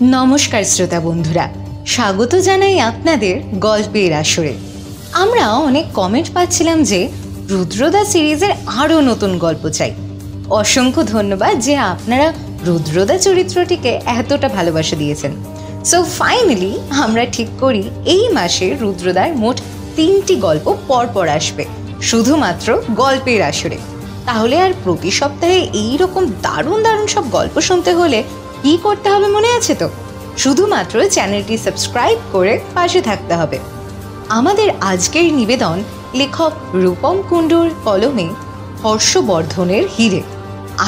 নমস্কার শ্রোতা বন্ধুরা, স্বাগত জানাই আপনাদের গল্পের আসরে। আমরা অনেক কমেন্ট পাচ্ছিলাম যে রুদ্রদা সিরিজের আরও নতুন গল্প চাই। অসংখ্য ধন্যবাদ যে আপনারা রুদ্রদা চরিত্রটিকে এতটা ভালোবাসা দিয়েছেন। সো ফাইনালি আমরা ঠিক করি এই মাসে রুদ্রদার মোট 3টি গল্প পরপর আসবে শুধুমাত্র গল্পের আসরে। তাহলে আর প্রতি সপ্তাহে এইরকম দারুণ দারুণ সব গল্প শুনতে হলে কি করতে হবে মনে আছে তো? শুধুমাত্র চ্যানেলটি সাবস্ক্রাইব করে পাশে থাকতে হবে। আমাদের আজকের নিবেদন লেখক রূপম কুণ্ডুর কলমে হর্ষবর্ধনের হিরে।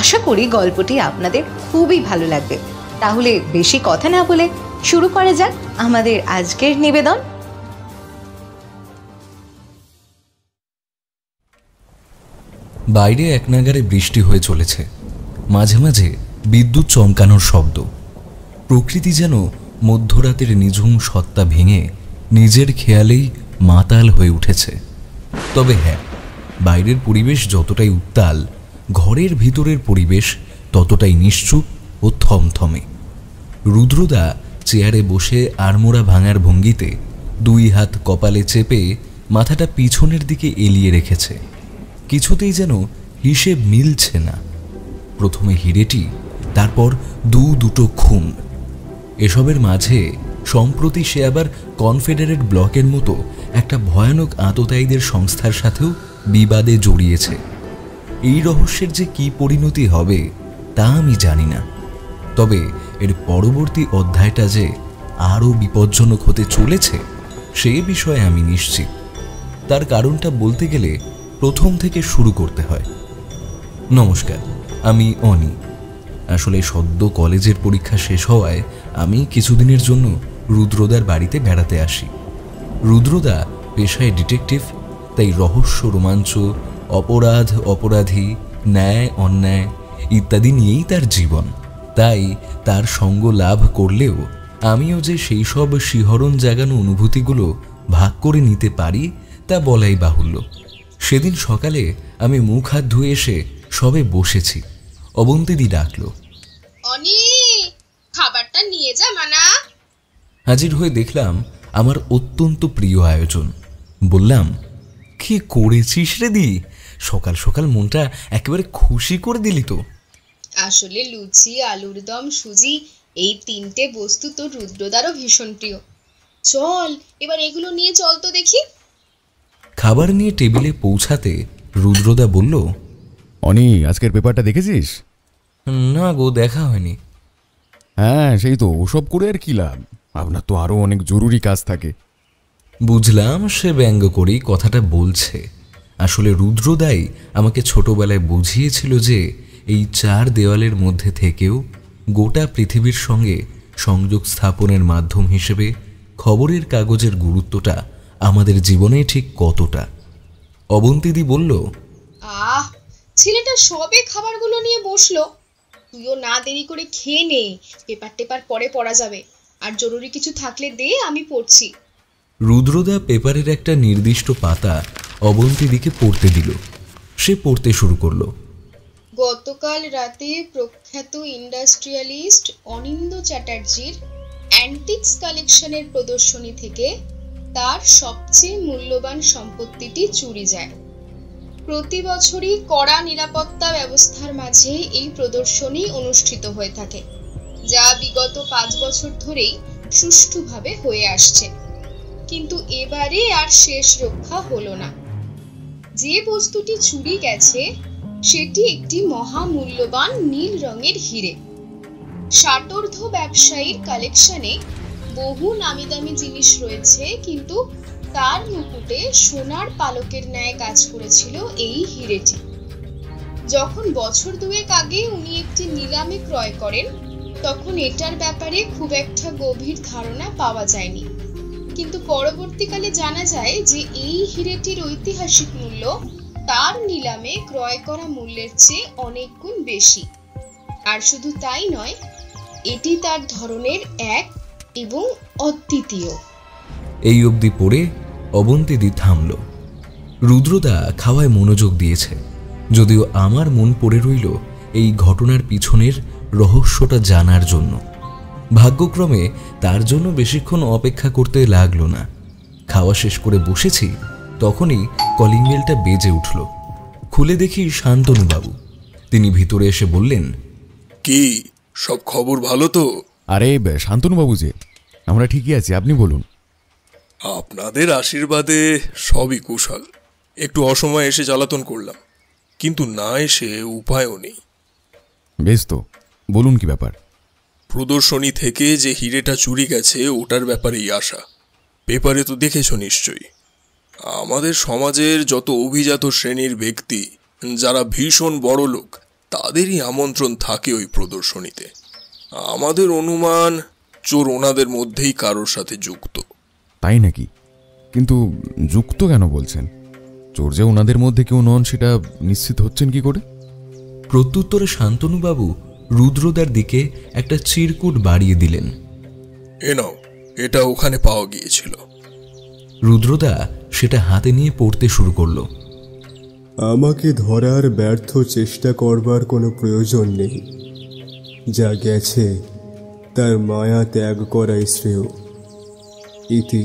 আশা করি গল্পটি আপনাদের খুবই ভালো লাগবে। তাহলে বেশি কথা না বলে শুরু করা যাক আমাদের আজকের নিবেদন। বাইরে একনাগাড়ে বৃষ্টি হয়ে চলেছে, মাঝে মাঝে বিদ্যুৎ চমকানোর শব্দ। প্রকৃতি যেন মধ্যরাতের নিঝুম সত্তা ভেঙে নিজের খেয়ালেই মাতাল হয়ে উঠেছে। তবে হ্যাঁ, বাইরের পরিবেশ যতটাই উত্তাল, ঘরের ভিতরের পরিবেশ ততটাই নিশ্চুপ ও থমথমে। রুদ্রদা চেয়ারে বসে আড়মোড়া ভাঙার ভঙ্গিতে 2 হাত কপালে চেপে মাথাটা পিছনের দিকে এলিয়ে রেখেছে। কিছুতেই যেন হিসেব মিলছে না। প্রথমে হিরেটি, তারপর দুটো খুন। এসবের মাঝে সম্প্রতি সে আবার কনফেডারেট ব্লকের মতো একটা ভয়ানক আততায়ীদের সংস্থার সাথেও বিবাদে জড়িয়েছে। এই রহস্যের যে কি পরিণতি হবে তা আমি জানি না। তবে এর পরবর্তী অধ্যায়টা যে আরও বিপজ্জনক হতে চলেছে সে বিষয়ে আমি নিশ্চিত। তার কারণটা বলতে গেলে প্রথম থেকে শুরু করতে হয়। নমস্কার, আমি অনি। আসলে সদ্য কলেজের পরীক্ষা শেষ হওয়ায় আমি কিছুদিনের জন্য রুদ্রদার বাড়িতে বেড়াতে আসি। রুদ্রদা পেশায় ডিটেকটিভ, তাই রহস্য, রোমাঞ্চ, অপরাধ, অপরাধী, ন্যায় অন্যায় ইত্যাদি নিয়েই তার জীবন। তাই তার সঙ্গ লাভ করলেও আমিও যে সেই সব শিহরণ জাগানো অনুভূতিগুলো ভাগ করে নিতে পারি তা বলাই বাহুল্য। সেদিন সকালে আমি মুখ হাত ধুয়ে এসে সবে বসেছি, অবন্তীদি ডাকলো, অনি, খাবারটা নিয়ে যা মানা। হাজির হয়ে দেখলাম আমার অত্যন্ত প্রিয় আয়োজন। বললাম, কি করেছিস রে দি? সকাল সকাল মনটা একেবারে খুশি করে দিলি তো। আসলে লুচি, আলুর দম, সুজি এই 3টে বস্তু তো রুদ্রদারও ভীষণ প্রিয়। চল এবার এগুলো নিয়ে চল তো দেখি। খাবার নিয়ে টেবিলে পৌঁছাতে রুদ্রদা বলল, অনি, আজকের পেপারটা দেখেছিস? না গো, দেখা হয়নি। হ্যাঁ, সেই তো, ওসব করে আর কি লাভ? আপনার তো আরও অনেক জরুরি কাজ থাকে। বুঝলাম সে ব্যঙ্গ করেই কথাটা বলছে। আসলে রুদ্রদাই আমাকে ছোটবেলায় বুঝিয়েছিল যে এই 4 দেওয়ালের মধ্যে থেকেও গোটা পৃথিবীর সঙ্গে সংযোগ স্থাপনের মাধ্যম হিসেবে খবরের কাগজের গুরুত্বটা আমাদের জীবনে ঠিক কতটা। অবন্তীদি বলল, ছেলেটা সবে খাবারগুলো নিয়ে বসলো, তুইও না দেরি করে খেয়ে নে। পেপার পরে পড়া যাবে, আর জরুরি কিছু থাকলে দে, আমি পড়ছি। রুদ্রদা পেপারের একটা নির্দিষ্ট পাতা অবন্তীদিকে পড়তে দিল। সে পড়তে শুরু করলো। গতকাল রাতে প্রখ্যাত ইন্ডাস্ট্রিয়ালিস্ট অনিন্দ চ্যাটার্জির অ্যান্টিক্স কালেকশনের প্রদর্শনী থেকে তার সবচেয়ে মূল্যবান সম্পত্তিটি চুরি যায়। প্রতি বছরই কড়া নিরাপত্তা ব্যবস্থার মাঝে এই প্রদর্শনী অনুষ্ঠিত হয়ে থাকে, যা বিগত 5 বছর ধরেই সুষ্ঠুভাবে হয়ে আসছে। কিন্তু এবারে আর শেষ রক্ষা হলো না। যে বস্তুটি চুরি গেছে সেটি একটি মহামূল্যবান নীল রঙের হিরে। ষাটোর্ধ্ব ব্যবসায়ীর কালেকশনে বহু নামি দামি জিনিস রয়েছে, কিন্তু তার মুকুটে সোনার পালকের ন্যায় কাজ করেছিল এই হিরেটি। যখন বছর 2 আগে উনি একটি নিলামে ক্রয় করেন, তখন এটার ব্যাপারে খুব একটা গভীর ধারণা পাওয়া যায়নি। কিন্তু পরবর্তীকালে জানা যায় যে এই হিরেটির ঐতিহাসিক মূল্য তার নিলামে ক্রয় করা মূল্যের চেয়ে অনেক গুণ বেশি। আর শুধু তাই নয়, এটি তার ধরনের এক এবং অদ্বিতীয়। এই অবধি পড়ে অবন্তীদি থামল। রুদ্রদা খাওয়ায় মনোযোগ দিয়েছে, যদিও আমার মন পড়ে রইল এই ঘটনার পিছনের রহস্যটা জানার জন্য। ভাগ্যক্রমে তার জন্য বেশিক্ষণ অপেক্ষা করতে লাগলো না। খাওয়া শেষ করে বসেছি, তখনই কলিং বেলটা বেজে উঠল। খুলে দেখি শান্তনুবাবু। তিনি ভিতরে এসে বললেন, কি সব খবর ভালো তো? আরে শান্তনুবাবু যে, আমরা ঠিকই আছি, আপনি বলুন। আপনাদের আশীর্বাদে সবই কুশল। একটু অসময়ে এসে জ্বালাতন করলাম, কিন্তু না এসে উপায়ও নেই। বেশ তো, বলুন কি ব্যাপার। প্রদর্শনী থেকে যে হিরেটা চুরি গেছে ওটার ব্যাপারেই আসা। পেপারে তো দেখেছ নিশ্চয়ই। আমাদের সমাজের যত অভিজাত শ্রেণীর ব্যক্তি যারা ভীষণ বড় লোক, তাদেরই আমন্ত্রণ থাকে ওই প্রদর্শনীতে। আমাদের অনুমান চোর ওনাদের মধ্যেই কারোর সাথে যুক্ত। তাই নাকি? কিন্তু যুক্ত কেন বলছেন? চোর যে ওনাদের মধ্যে কেউ নন সেটা নিশ্চিত হচ্ছেন কি করে? প্রত্যুত্তরে শান্তনুবাবু রুদ্রদার দিকে একটা চিরকুট বাড়িয়ে দিলেন। এ নাও, এটা ওখানে পাওয়া গিয়েছিল। রুদ্রদা সেটা হাতে নিয়ে পড়তে শুরু করলো। আমাকে ধরার ব্যর্থ চেষ্টা করবার কোনো প্রয়োজন নেই। যা গেছে তার মায়া ত্যাগ করাই শ্রেয়। ইতি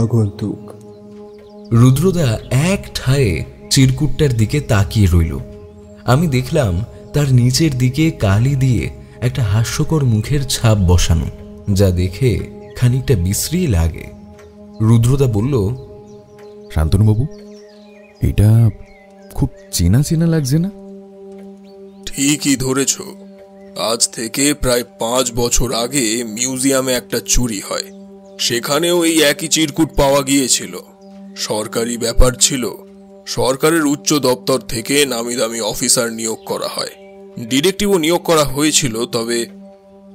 আগন্তুক। রুদ্রদা এক ঠায়ে চিরকুটটার দিকে তাকিয়ে রইল। আমি দেখলাম তার নিচের দিকে কালি দিয়ে একটা হাস্যকর মুখের ছাপ বসানো, যা দেখে খানিকটা বিশ্রী লাগে। রুদ্রদা বলল, শান্তনুবাবু, এটা খুব চেনা চেনা লাগছে না? ঠিকই ধরেছ। আজ থেকে প্রায় 5 বছর আগে মিউজিয়ামে একটা চুরি হয়। সেখানেও এই একই চিরকুট পাওয়া গিয়েছিল। সরকারি ব্যাপার ছিল। সরকারের উচ্চ দপ্তর থেকে নামি দামি অফিসার নিয়োগ করা হয়। ডিটেকটিভও নিয়োগ করা হয়েছিল, তবে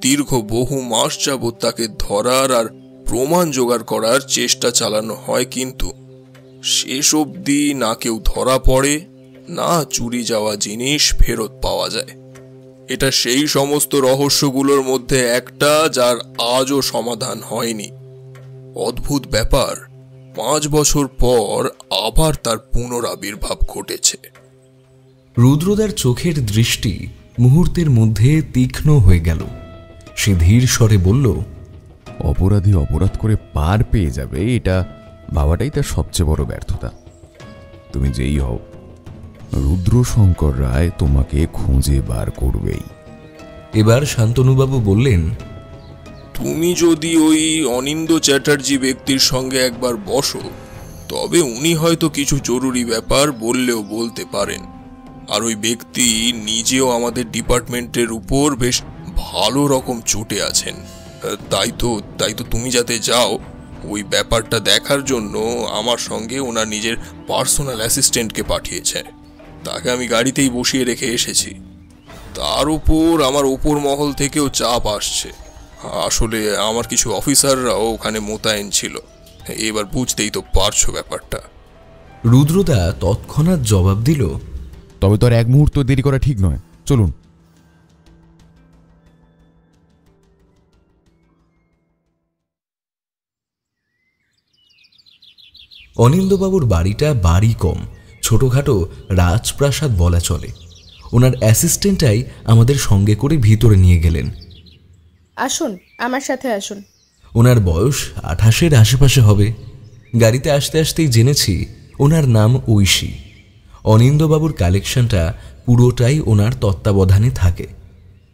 দীর্ঘ বহু মাস যাবৎ তাকে ধরার আর প্রমাণ জোগাড় করার চেষ্টা চালানো হয়, কিন্তু শেষ অবধি না কেউ ধরা পড়ে, না চুরি যাওয়া জিনিস ফেরত পাওয়া যায়। এটা সেই সমস্ত রহস্যগুলোর মধ্যে একটা যার আজও সমাধান হয়নি। অদ্ভুত ব্যাপার, 5 বছর পর আবার তার পুনরাবির্ভাব ঘটেছে। রুদ্রদার চোখের দৃষ্টি মুহূর্তের মধ্যে তীক্ষ্ণ হয়ে গেল। সে ধীর স্বরে বলল, অপরাধী অপরাধ করে পার পেয়ে যাবে, এটা ভাবাটাই তার সবচেয়ে বড় ব্যর্থতা। তুমি যেই হও, রুদ্রশঙ্কর রায় তোমাকে খুঁজে বার করবেই। এবার শান্তনুবাবু বললেন, তুমি যদি ওই অনিন্দ চ্যাটার্জি ব্যক্তির সঙ্গে একবার বসো, তবে উনি হয়তো কিছু জরুরি ব্যাপার বললেও বলতে পারেন। আর ওই ব্যক্তি নিজেও আমাদের ডিপার্টমেন্টের উপর বেশ ভালো রকম চটে আছেন। তাই তো তুমি যাতে যাও, ওই ব্যাপারটা দেখার জন্য আমার সঙ্গে ওনার নিজের পার্সোনাল অ্যাসিস্ট্যান্টকে পাঠিয়েছে। তাকে আমি গাড়িতেই বসিয়ে রেখে এসেছি। তার উপর আমার ওপর মহল থেকেও চাপ আসছে। আসলে আমার কিছু অফিসাররাও ওখানে মোতায়েন ছিল। এবার বুঝতেই তো পারছো ব্যাপারটা। রুদ্রদা তৎক্ষণাৎ জবাব দিল, তবে তো আর এক মুহূর্ত দেরি করা ঠিক নয়, চলুন। অনিন্দবাবুর বাড়িটা বাড়ি কম, ছোটখাটো রাজপ্রাসাদ বলা চলে। ওনার অ্যাসিস্ট্যান্টাই আমাদের সঙ্গে করে ভিতরে নিয়ে গেলেন। আসুন, আমার সাথে আসুন। ওনার বয়স 28-এর আশেপাশে হবে। গাড়িতে আসতে আসতেই জেনেছি ওনার নাম ঐশী। অনিন্দবাবুর কালেকশনটা পুরোটাই ওনার তত্ত্বাবধানে থাকে।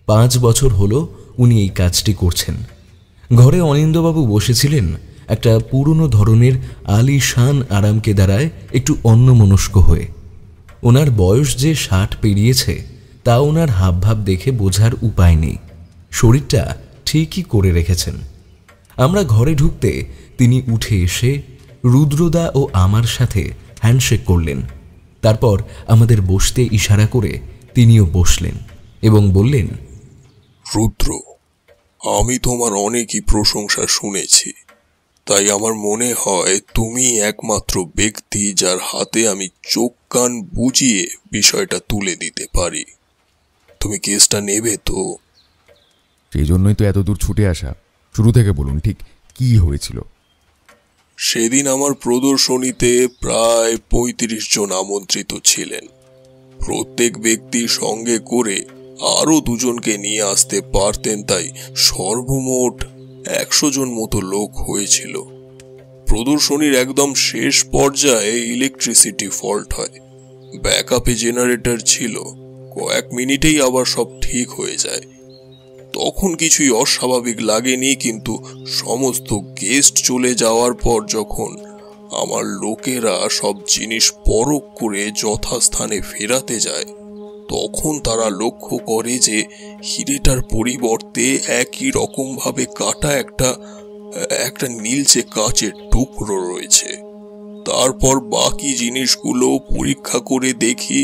5 বছর হলো উনি এই কাজটি করছেন। ঘরে অনিন্দবাবু বসেছিলেন একটা পুরনো ধরনের আলিশান আরামকেদারায় একটু অন্যমনস্ক হয়ে। ওনার বয়স যে 60 পেরিয়েছে তা ওনার হাবভাব দেখে বোঝার উপায় নেই। শরীরটা ঠিকই করে রেখেছেন। আমরা ঘরে ঢুকতে তিনি উঠে এসে রুদ্রদা ও আমার সাথে হ্যান্ডশেক করলেন। তারপর আমাদের বসতে ইশারা করে তিনিও বসলেন এবং বললেন, রুদ্র, আমি তোমার অনেকই প্রশংসা শুনেছি। তাই আমার মনে হয় তুমি একমাত্র ব্যক্তি যার হাতে আমি চোখ কান বুঝিয়ে বিষয়টা তুলে দিতে পারি। তুমি কেসটা নেবে তো? সেই জন্যই তো এত দূর ছুটে আসা। শুরু থেকে বলুন, ঠিক কি হয়েছিল? সেদিন আমার প্রদর্শনীতে প্রায় 35 জন আমন্ত্রিত ছিলেন। প্রত্যেক ব্যক্তির সঙ্গে করে আরো দুজনকে নিয়ে আসতে পারতেন, তাই সর্বমোট 100 জন মতো লোক হয়েছিল। প্রদর্শনীর একদম শেষ পর্যায়ে ইলেকট্রিসিটি ফল্ট হয়। ব্যাকআপে জেনারেটর ছিল, কয়েক মিনিটেই আবার সব ঠিক হয়ে যায়। তখন কিছুই অস্বাভাবিক লাগেনি, কিন্তু সমস্ত গেস্ট চলে যাওয়ার পর যখন আমার লোকেরা সব জিনিস পরখ করে যথাস্থানে ফেরাতে যায়, তখন তারা লক্ষ্য করে যে হিরেটার পরিবর্তে একই রকম ভাবে কাটা একটা নীলচে কাচের টুকরো রয়েছে। তারপর বাকি জিনিসগুলো পরীক্ষা করে দেখি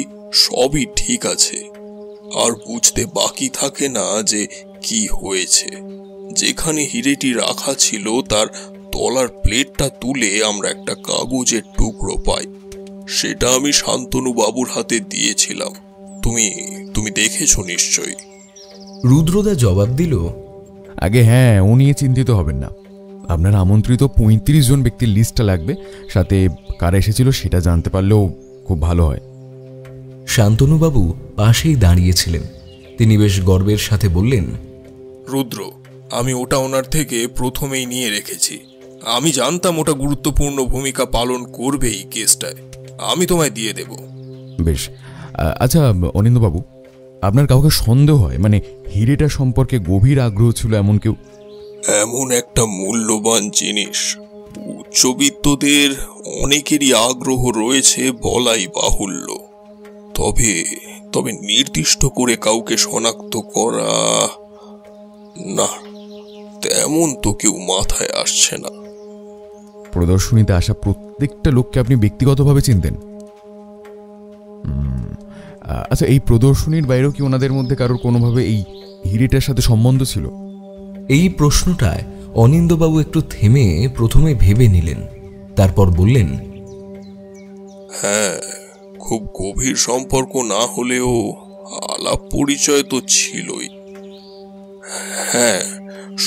সবই ঠিক আছে, আর বুঝতে বাকি থাকে না যে কি হয়েছে। যেখানে হিরেটি রাখা ছিল তার তলার প্লেটটা তুলে আমরা একটা কাগজের টুকরো পাই। সেটা আমি শান্তনু বাবুর হাতে দিয়েছিলাম। তুমি দেখেছো নিশ্চয়ই। রুদ্রদা জবাব দিল, আগে হ্যাঁ, ও নিয়ে চিন্তিত হবেন না। আপনার আমন্ত্রিত 35 জন ব্যক্তির লিস্টটা লাগবে, সাথে কারা এসেছিল সেটা জানতে পারলেও খুব ভালো হয়। শান্তনুবাবু পাশেই দাঁড়িয়েছিলেন। তিনি বেশ গর্বের সাথে বললেন, রুদ্র, আমি ওটা ওনার থেকে প্রথমেই নিয়ে রেখেছি। আমি জানতাম ওটা গুরুত্বপূর্ণ ভূমিকা পালন করবেই কেসটায়। আমি তোমায় দিয়ে দেব। বেশ। আচ্ছা অনিন্দবাবু, আপনার কাউকে সন্দেহ হয়, মানে হিরেটা সম্পর্কে গভীর আগ্রহ ছিল এমন কেউ? এমন একটা মূল্যবান জিনিস উচ্চবিত্তদের অনেকেরই আগ্রহ রয়েছে বলাই বাহুল্য। তবে নির্দিষ্ট করে কাউকে শনাক্ত করা, না, তেমন তো কেউ মাথায় আসছে না। প্রদর্শনীতে আসা প্রত্যেকটা লোককে আপনি ব্যক্তিগতভাবে চিনতেন? আচ্ছা, এই প্রদর্শনীর বাইরেও কি ওনাদের মধ্যে কারোর কোনোভাবে এই হিরেটার সাথে সম্বন্ধ ছিল? এই প্রশ্নটায় অনিন্দবাবু একটু থেমে প্রথমে ভেবে নিলেন, তারপর বললেন, হ্যাঁ, খুব গভীর সম্পর্ক না হলেও আলাপ পরিচয় তো ছিলই। হ্যাঁ,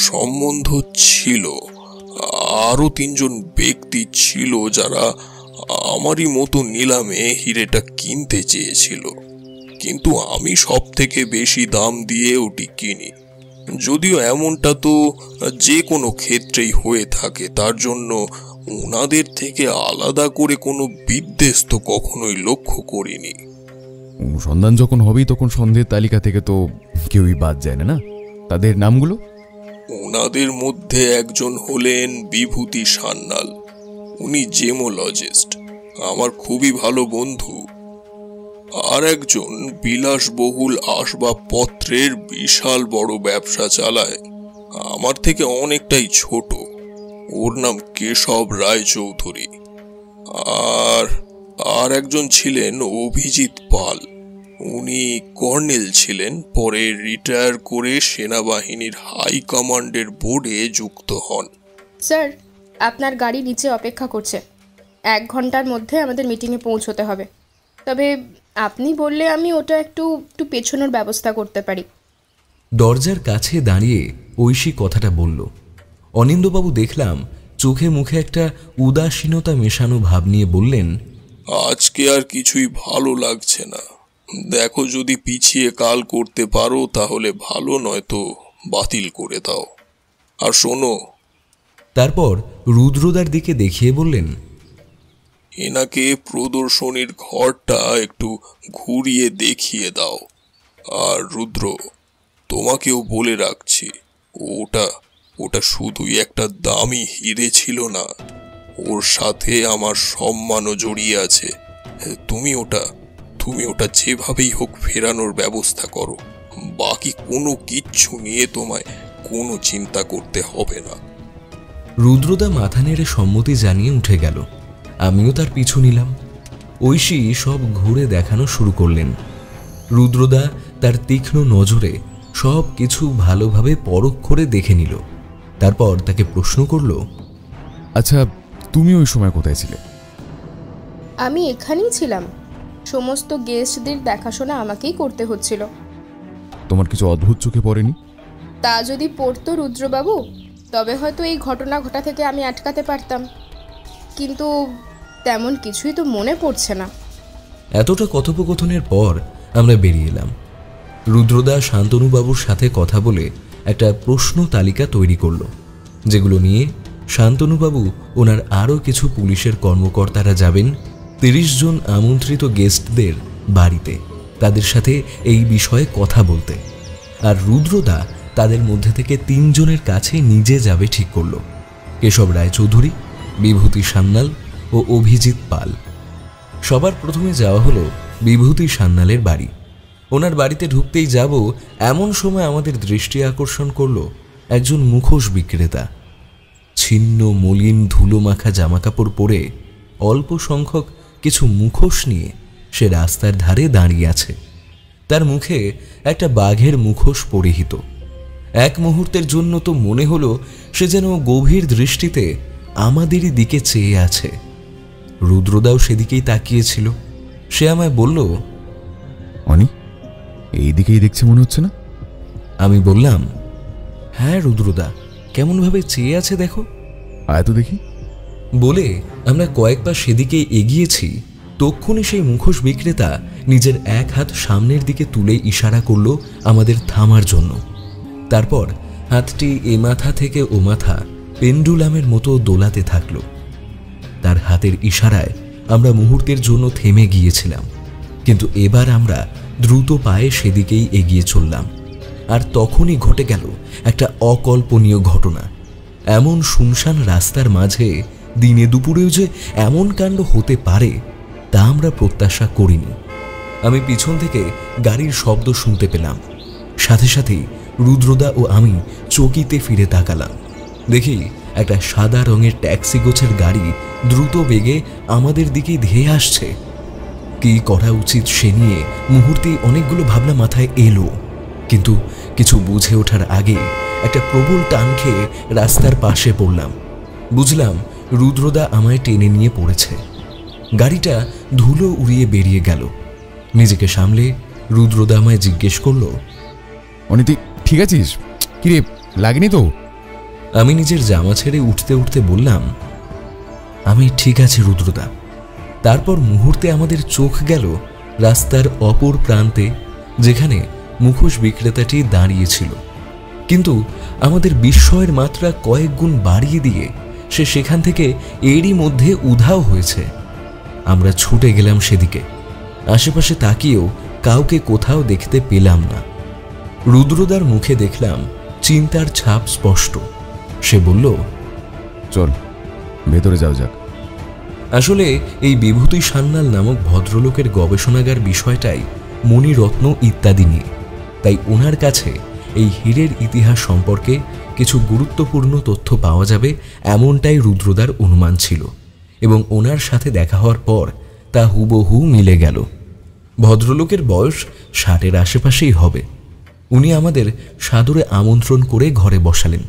সম্বন্ধ ছিল। আরো 3 জন ব্যক্তি ছিল যারা আমারই মতো নিলামে হিরেটা কিনতে চেয়েছিল, কিন্তু আমি সব থেকে বেশি দাম দিয়ে ওটি কিনি। যদিও এমনটা তো যে কোনো ক্ষেত্রেই হয়ে থাকে, তার জন্য ওনাদের থেকে আলাদা করে কোনো বিদ্বেষ তো কখনোই লক্ষ্য করিনি। অনুসন্ধান যখন হবেই তখন সন্দেহের তালিকা থেকে তো কেউই বাদ যায় না। তাদের নামগুলো? ওনাদের মধ্যে একজন হলেন বিভূতি সান্যাল। উনি জেমোলজিস্ট, আমার খুবই ভালো বন্ধু। আর একজন বিলাসবহুল আসবাবপত্রের বিশাল বড় ব্যবসা চালায়, আমার থেকে অনেকটাই ছোট। ওর নাম কেশব রায় চৌধুরী। আর একজন ছিলেন অভিজিৎ পাল। উনি কর্নেল ছিলেন, পরে রিটায়ার করে সেনাবাহিনীর হাই কমান্ডের বোর্ডে যুক্ত হন। স্যার, আপনার গাড়ি নিচে অপেক্ষা করছে। 1 ঘন্টার মধ্যে আমাদের মিটিংয়ে পৌঁছতে হবে। তবে আপনি বললে আমি ওটা একটু পেছনোর ব্যবস্থা করতে পারি। দরজার কাছে দাঁড়িয়ে ঐশী কথাটা বলল। অনিন্দবাবু দেখলাম চোখে মুখে একটা উদাসীনতা মেশানো ভাব নিয়ে বললেন, আজকে আর কিছুই ভালো লাগছে না। দেখো, যদি পিছিয়ে কাল করতে পারো তাহলে ভালো, নয়তো বাতিল করে দাও। আর শোনো। তারপর রুদ্রদার দিকে দেখিয়ে বললেন, এনাকে প্রদর্শনীর ঘরটা একটু ঘুরিয়ে দেখিয়ে দাও। আর রুদ্র, তোমাকেও বলে রাখছি, ওটা শুধুই একটা দামি হিরে ছিল না, ওর সাথে আমার সম্মানও জড়িয়ে আছে। তুমি ওটা যেভাবেই হোক ফেরানোর ব্যবস্থা করো। বাকি কোনো কিচ্ছু নিয়ে তোমায় কোনো চিন্তা করতে হবে না। রুদ্রদা মাথা নেড়ে সম্মতি জানিয়ে উঠে গেল। আমিও তার পিছু নিলাম। ঐশী সব ঘুরে দেখানো শুরু করলেন। রুদ্রদা তার তীক্ষ্ণ নজরে সব কিছু ভালোভাবে পরখ করে দেখে নিল। তারপর তাকে প্রশ্ন করল, আচ্ছা, তুমি ওই সময় কোথায় ছিলে? আমি এখানেই ছিলাম। সমস্ত গেস্টদের দেখাশোনা আমাকেই করতে হচ্ছিল। তোমার কিছু অদ্ভুত চোখে পড়েনি? তা যদি পড়তো রুদ্রবাবু, তবে হয়তো এই ঘটনা ঘটা থেকে আমি আটকাতে পারতাম, কিন্তু তেমন কিছুই তো মনে পড়ছে না। এতটা কথোপকথনের পর আমরা বেরিয়ে এলাম। রুদ্রদা শান্তনুবাবুর সাথে কথা বলে একটা প্রশ্ন তালিকা তৈরি করলো, যেগুলো নিয়ে শান্তনুবাবু ওনার আরও কিছু পুলিশের কর্মকর্তারা যাবেন 30 জন আমন্ত্রিত গেস্টদের বাড়িতে তাদের সাথে এই বিষয়ে কথা বলতে। আর রুদ্রদা তাদের মধ্যে থেকে 3 জনের কাছে নিজে যাবে ঠিক করল, কেশব রায়চৌধুরী, বিভূতি সান্যাল ও অভিজিৎ পাল। সবার প্রথমে যাওয়া হলো বিভূতি সান্যালের বাড়ি। ওনার বাড়িতে ঢুকতেই যাব এমন সময় আমাদের দৃষ্টি আকর্ষণ করলো একজন মুখোশ বিক্রেতা। ছিন্ন মলিন ধুলো মাখা জামাকাপড় পরে অল্প সংখ্যক কিছু মুখোশ নিয়ে সে রাস্তার ধারে দাঁড়িয়ে আছে। তার মুখে একটা বাঘের মুখোশ পরিহিত। এক মুহূর্তের জন্য তো মনে হলো সে যেন গভীর দৃষ্টিতে আমাদেরই দিকে চেয়ে আছে। রুদ্রদাও সেদিকেই তাকিয়েছিল। সে আমায় বলল, অনি, এই দিকেই দেখছে মনে হচ্ছে না? আমি বললাম, হ্যাঁ রুদ্রদা, কেমনভাবে চেয়ে আছে দেখো। আয় তো দেখি। বলে আমরা কয়েক পা সেদিকে এগিয়েছি। তক্ষুনি সেই মুখোশ বিক্রেতা নিজের এক হাত সামনের দিকে তুলে ইশারা করল আমাদের থামার জন্য। তারপর হাতটি এ মাথা থেকে ও মাথা পেন্ডুলামের মতো দোলাতে থাকল। তার হাতের ইশারায় আমরা মুহূর্তের জন্য থেমে গিয়েছিলাম, কিন্তু এবার আমরা দ্রুত পায়ে সেদিকেই এগিয়ে চললাম। আর তখনই ঘটে গেল একটা অকল্পনীয় ঘটনা। এমন শুনশান রাস্তার মাঝে দিনে দুপুরেও যে এমন কাণ্ড হতে পারে তা আমরা প্রত্যাশা করিনি। আমি পিছন থেকে গাড়ির শব্দ শুনতে পেলাম। সাথে সাথেই রুদ্রদা ও আমি চকিতে ফিরে তাকালাম। দেখি একটা সাদা রঙের ট্যাক্সি গোছের গাড়ি দ্রুত বেগে আমাদের দিকে ধেয়ে আসছে। কি করা উচিত সে নিয়ে মুহূর্তেই অনেকগুলো ভাবনা মাথায় এলো, কিন্তু কিছু বুঝে ওঠার আগে একটা প্রবল টান খেয়ে রাস্তার পাশে পড়লাম। বুঝলাম রুদ্রদা আমায় টেনে নিয়ে পড়েছে। গাড়িটা ধুলো উড়িয়ে বেরিয়ে গেল। নিজেকে সামলে রুদ্রদা আমায় জিজ্ঞেস করল, অনিতি, ঠিক আছিস? কিরে, লাগেনি তো? আমি নিজের জামা ছেড়ে উঠতে উঠতে বললাম, আমি ঠিক আছি রুদ্রদা। তারপর মুহূর্তে আমাদের চোখ গেল রাস্তার অপর প্রান্তে, যেখানে মুখোশ বিক্রেতাটি দাঁড়িয়েছিল। কিন্তু আমাদের বিস্ময়ের মাত্রা কয়েক গুণ বাড়িয়ে দিয়ে সে সেখান থেকে এরই মধ্যে উধাও হয়েছে। আমরা ছুটে গেলাম সেদিকে। আশেপাশে তাকিয়েও কাউকে কোথাও দেখতে পেলাম না। রুদ্রদার মুখে দেখলাম চিন্তার ছাপ স্পষ্ট। সে বলল, চল ভেতরে যাও যাক। আসলে এই বিভূতি সান্যাল নামক ভদ্রলোকের গবেষণাগার বিষয়টাই মণিরত্ন ইত্যাদি নিয়ে। তাই ওনার কাছে এই হীরের ইতিহাস সম্পর্কে কিছু গুরুত্বপূর্ণ তথ্য পাওয়া যাবে এমনটাই রুদ্রদার অনুমান ছিল, এবং ওনার সাথে দেখা হওয়ার পর তা হুবহু মিলে গেল। ভদ্রলোকের বয়স 60-এর আশেপাশেই হবে। উনি আমাদের সাদরে আমন্ত্রণ করে ঘরে বসালেন।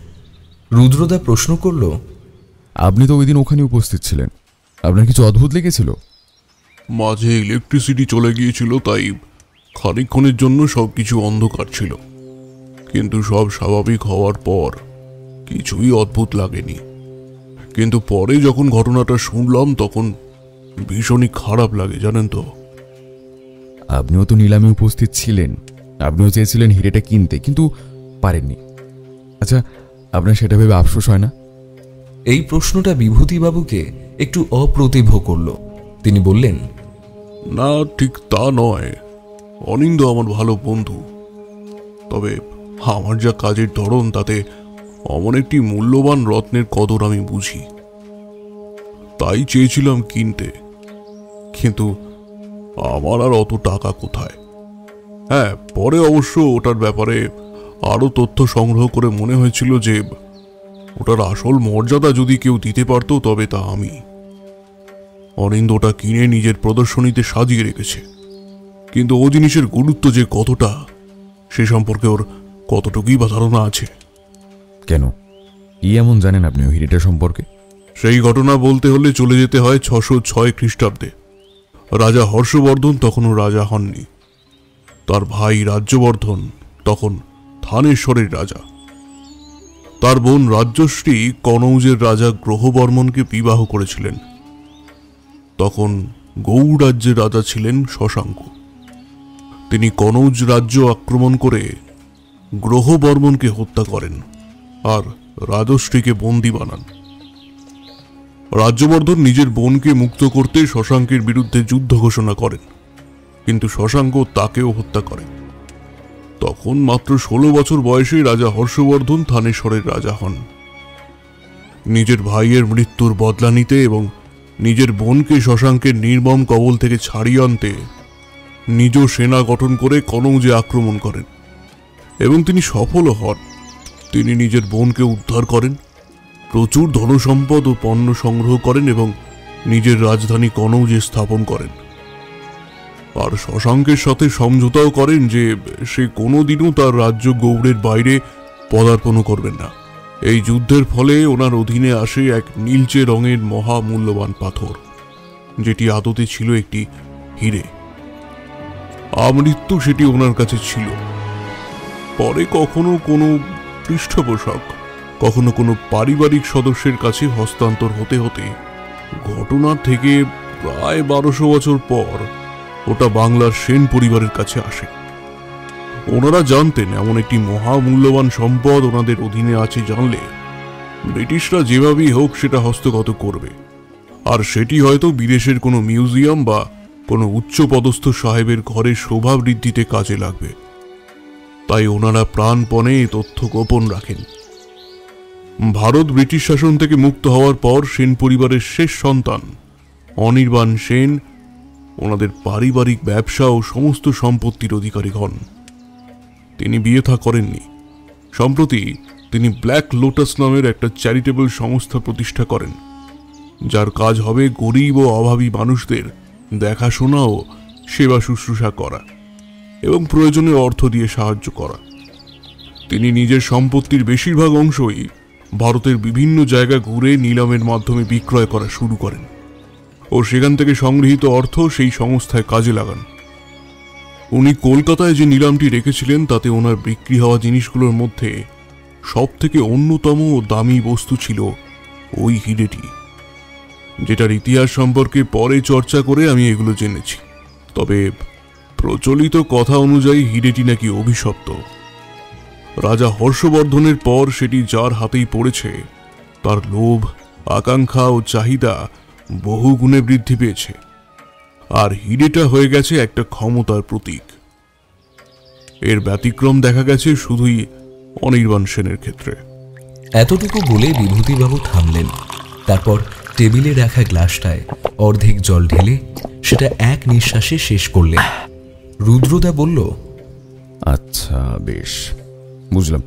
রুদ্রদা প্রশ্ন করল, আপনি তো ওই দিন ওখানে উপস্থিত ছিলেন, আপনার কিছু অদ্ভুত লেগেছিল? মাঝে ইলেকট্রিসিটি চলে গিয়েছিল, তাই খানিকক্ষণের জন্য সবকিছু অন্ধকার ছিল, কিন্তু সব স্বাভাবিক হওয়ার পর কিছুই অদ্ভুত লাগেনি। কিন্তু পরে যখন ঘটনাটা শুনলাম তখন ভীষণই খারাপ লাগে, জানেন তো। আপনিও তো নিলামে উপস্থিত ছিলেন, আপনিও চেয়েছিলেন হিরেটা কিনতে, কিন্তু পারেননি। আচ্ছা, আপনার সেটা ভেবে আফসোস হয় না? এই প্রশ্নটা বিভূতিবাবুকে একটু অপ্রতিভ করল। তিনি বললেন, না, ঠিক তা নয়। অনিন্দ আমার ভালো বন্ধু, তবে আমার যা কাজের ধরন তাতে অমন একটি মূল্যবান রত্নের কদর আমি বুঝি। তাই চেয়েছিলাম কিনতে, কিন্তু আমার আর অত টাকা কোথায়। হ্যাঁ, পরে অবশ্য ওটার ব্যাপারে আরো তথ্য সংগ্রহ করে মনে হয়েছিল যে ওটার আসল মর্যাদা যদি কেউ দিতে পারত তবে তা আমি। অনিন্দ ওটা কিনে নিজের প্রদর্শনীতে সাজিয়ে রেখেছে, কিন্তু ও জিনিসের গুরুত্ব যে কতটা সে সম্পর্কে ওর কতটুকুই বা ধারণা আছে। কেন, কি এমন জানেন আপনি ওই হিরেটা সম্পর্কে? সেই ঘটনা বলতে হলে চলে যেতে হয় 606 খ্রিস্টাব্দে। রাজা হর্ষবর্ধন তখনও রাজা হননি। তার ভাই রাজ্যবর্ধন তখন থানেশ্বরের রাজা। তার বোন রাজ্যশ্রী কনৌজের রাজা গ্রহবর্মনকে বিবাহ করেছিলেন। তখন গৌড় রাজ্যের রাজা ছিলেন শশাঙ্ক। তিনি কনৌজ রাজ্য আক্রমণ করে গ্রহ বর্মনকে হত্যা করেন আর রাজশ্রীকে বন্দী বানান। রাজ্যবর্ধন নিজের বোনকে মুক্ত করতে শশাঙ্কের বিরুদ্ধে যুদ্ধ ঘোষণা করেন, কিন্তু শশাঙ্ক তাকেও হত্যা করে। তখন মাত্র 16 বছর বয়সে রাজা হর্ষবর্ধন থানেশ্বরের রাজা হন। নিজের ভাইয়ের মৃত্যুর বদলা নিতে এবং নিজের বোনকে শশাঙ্কের নির্মম কবল থেকে ছাড়িয়ে আনতে নিজ সেনা গঠন করে কনৌজে আক্রমণ করেন এবং তিনি সফলও হন। তিনি নিজের বোনকে উদ্ধার করেন, প্রচুর ধনসম্পদ ও পণ্য সংগ্রহ করেন এবং নিজের রাজধানী কনৌজে স্থাপন করেন। আর শশাঙ্কের সাথে সমঝোতাও করেন যে সে কোনোদিনও তার রাজ্য গৌড়ের বাইরে পদার্পণও করবেন না। এই যুদ্ধের ফলে ওনার অধীনে আসে এক নীলচে রঙের মহামূল্যবান পাথর, যেটি আদতে ছিল একটি হিরে। আমৃত্যু সেটি ওনার কাছে ছিল। পরে কখনো কোনো পৃষ্ঠপোষক, কখনো কোনো পারিবারিক সদস্যের কাছে হস্তান্তর হতে হতে ঘটনার থেকে প্রায় 1200 বছর পর ওটা বাংলার সেন পরিবারের কাছে আসে। ওনারা জানতেন এমন একটি মহামূল্যবান সম্পদ ওনাদের অধীনে আছে জানলে ব্রিটিশরা যেভাবেই হোক সেটা হস্তগত করবে, আর সেটি হয়তো বিদেশের কোনো মিউজিয়াম বা কোনো উচ্চপদস্থ সাহেবের ঘরে শোভা বৃদ্ধিতে কাজে লাগবে। তাই ওনারা প্রাণপণে এই তথ্য গোপন রাখেন। ভারত ব্রিটিশ শাসন থেকে মুক্ত হওয়ার পর সেন পরিবারের শেষ সন্তান অনির্বাণ সেন ওনাদের পারিবারিক ব্যবসা ও সমস্ত সম্পত্তির অধিকারী হন। তিনি বিয়ে থা করেননি। সম্প্রতি তিনি ব্ল্যাক লোটাস নামের একটা চ্যারিটেবল সংস্থা প্রতিষ্ঠা করেন, যার কাজ হবে গরিব ও অভাবী মানুষদের দেখাশোনা ও সেবা শুশ্রূষা করা এবং প্রয়োজনে অর্থ দিয়ে সাহায্য করা। তিনি নিজের সম্পত্তির বেশিরভাগ অংশই ভারতের বিভিন্ন জায়গা ঘুরে নিলামের মাধ্যমে বিক্রয় করা শুরু করেন ও সেখান থেকে সংগৃহীত অর্থ সেই সংস্থায় কাজে লাগান। উনি কলকাতায় যে নিলামটি রেখেছিলেন তাতে ওনার বিক্রি হওয়া জিনিসগুলোর মধ্যে সবথেকে অন্যতম ও দামি বস্তু ছিল ওই হিরেটি, যেটার ইতিহাস সম্পর্কে পরে চর্চা করে আমি এগুলো জেনেছি। তবে প্রচলিত কথা অনুযায়ী হিরেটি নাকি অভিশপ্ত। রাজা হর্ষবর্ধনের পর সেটি যার হাতেই পড়েছে তার লোভ, আকাঙ্ক্ষা ও চাহিদা বহু গুণে বৃদ্ধি পেয়েছে, আর হিরেটা হয়ে গেছে একটা ক্ষমতার প্রতীক। এর ব্যতিক্রম দেখা গেছে শুধুই অনির্বাণ সেনের ক্ষেত্রে। এতটুকু বলে বিভূতিবাবু থামলেন। তারপর টেবিলে রাখা গ্লাসটায় অর্ধেক জল ঢেলে সেটা এক নিঃশ্বাসে শেষ করলেন। রুদ্রদা বলল, আচ্ছা বেশ, বুঝলাম।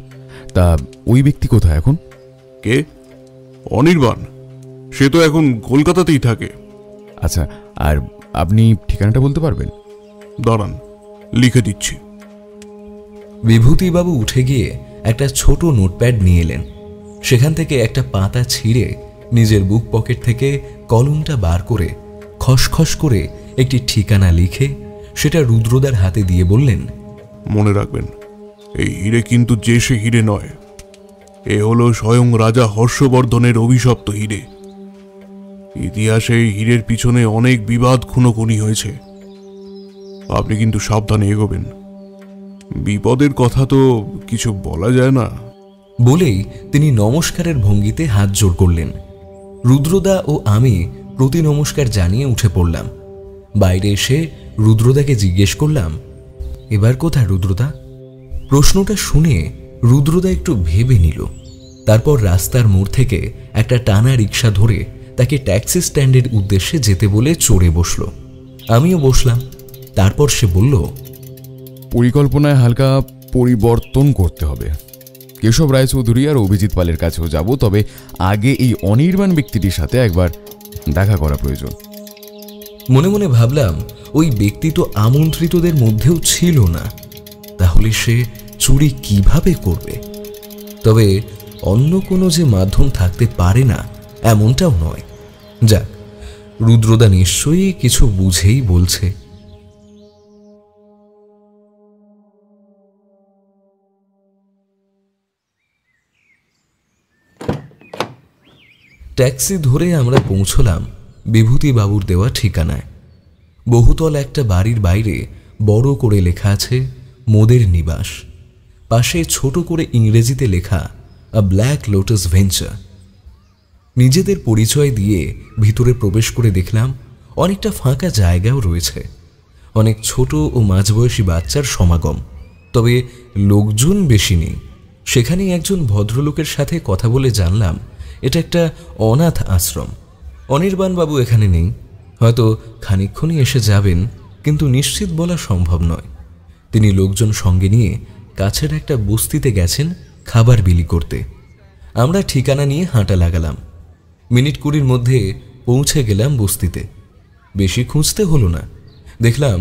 তা ওই ব্যক্তি কোথায় এখন? কে? অনির্বাণ। সে তো এখন কলকাতাতেই থাকে। আচ্ছা, আর আপনি ঠিকানাটা বলতে পারবেন? দাঁড়ান, লিখে দিচ্ছি। বিভূতিবাবু উঠে গিয়ে একটা ছোট নোটপ্যাড নিয়ে এলেন। সেখান থেকে একটা পাতা ছিঁড়ে নিজের বুক পকেট থেকে কলমটা বার করে খসখস করে একটি ঠিকানা লিখে সেটা রুদ্রদার হাতে দিয়ে বললেন, মনে রাখবেন, এই হিরে কিন্তু যে সে হিরে নয়। এ হলো স্বয়ং রাজা হর্ষবর্ধনের অভিশপ্ত হিরে। ইতিহাসে এই হীরের পিছনে অনেক বিবাদ খুনোখুনি হয়েছে। আপনি কিন্তু সাবধানে এগোবেন। বিপদের কথা তো কিছু বলা যায় না। বলেই তিনি নমস্কারের ভঙ্গিতে হাত জোড় করলেন। রুদ্রদা ও আমি প্রতি নমস্কার জানিয়ে উঠে পড়লাম। বাইরে এসে রুদ্রদাকে জিজ্ঞেস করলাম, এবার কোথায় রুদ্রদা? প্রশ্নটা শুনে রুদ্রদা একটু ভেবে নিল। তারপর রাস্তার মোড় থেকে একটা টানা রিক্সা ধরে তাকে ট্যাক্সি স্ট্যান্ডের উদ্দেশ্যে যেতে বলে চড়ে বসল। আমিও বসলাম। তারপর সে বলল, পরিকল্পনায় হালকা পরিবর্তন করতে হবে। কেশব রায়চৌধুরী আর অভিজিৎ পালের কাছেও যাব, তবে আগে এই অনির্বাণ ব্যক্তিটির সাথে একবার দেখা করা প্রয়োজন। মনে মনে ভাবলাম, ওই ব্যক্তি তো আমন্ত্রিতদের মধ্যেও ছিল না, তাহলে সে চুরি কিভাবে করবে? তবে অন্য কোনো যে মাধ্যম থাকতে পারে না এমনটাও নয়। যাক, রুদ্রদা নিশ্চয়ই কিছু বুঝেই বলছে। ট্যাক্সি ধরে আমরা পৌঁছলাম বিভূতিবাবুর দেওয়া ঠিকানায়। বহুতল একটা বাড়ির বাইরে বড় করে লেখা আছে মোদের নিবাস, পাশে ছোট করে ইংরেজিতে লেখা আ ব্ল্যাক লোটাস ভেঞ্চার। নিজেদের পরিচয় দিয়ে ভিতরে প্রবেশ করে দেখলাম অনেকটা ফাঁকা জায়গাও রয়েছে, অনেক ছোট ও মাঝবয়সী বাচ্চার সমাগম, তবে লোকজন বেশি নেই। সেখানেই একজন ভদ্রলোকের সাথে কথা বলে জানলাম এটা একটা অনাথ আশ্রম। অনির্বাণবাবু এখানে নেই, হয়তো খানিকক্ষণই এসে যাবেন, কিন্তু নিশ্চিত বলা সম্ভব নয়। তিনি লোকজন সঙ্গে নিয়ে কাছের একটা বস্তিতে গেছেন খাবার বিলি করতে। আমরা ঠিকানা নিয়ে হাঁটা লাগালাম। মিনিট 20 মধ্যে পৌঁছে গেলাম বস্তিতে। বেশি খুঁজতে হলো না, দেখলাম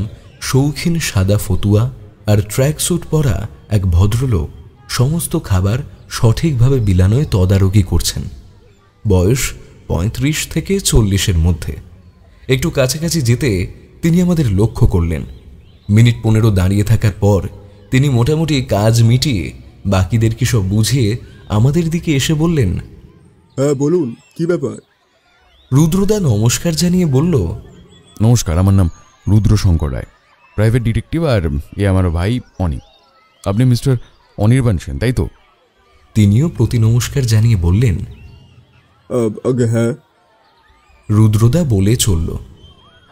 শৌখিন সাদা ফতুয়া আর ট্র্যাক স্যুট পরা এক ভদ্রলোক সমস্ত খাবার সঠিকভাবে বিলানোয় তদারকি করছেন। বয়স 35 থেকে 40-এর মধ্যে। একটু কাছাকাছি যেতে তিনি আমাদের লক্ষ্য করলেন। মিনিট 15 দাঁড়িয়ে থাকার পর তিনি মোটামুটি কাজ মিটিয়ে বাকিদের কি সব বুঝিয়ে আমাদের দিকে এসে বললেন, হ্যাঁ বলুন, কি ব্যাপার? রুদ্রদা নমস্কার জানিয়ে বলল, নমস্কার, আমার নাম রুদ্রশঙ্কর রায়, প্রাইভেট ডিটেকটিভ, আর এ আমার ভাই অনি। আপনি মিস্টার অনির্বাণ সেন, তাই তো? তিনিও প্রতি নমস্কার জানিয়ে বললেন, আগে হ্যাঁ। রুদ্রদা বলে চলল,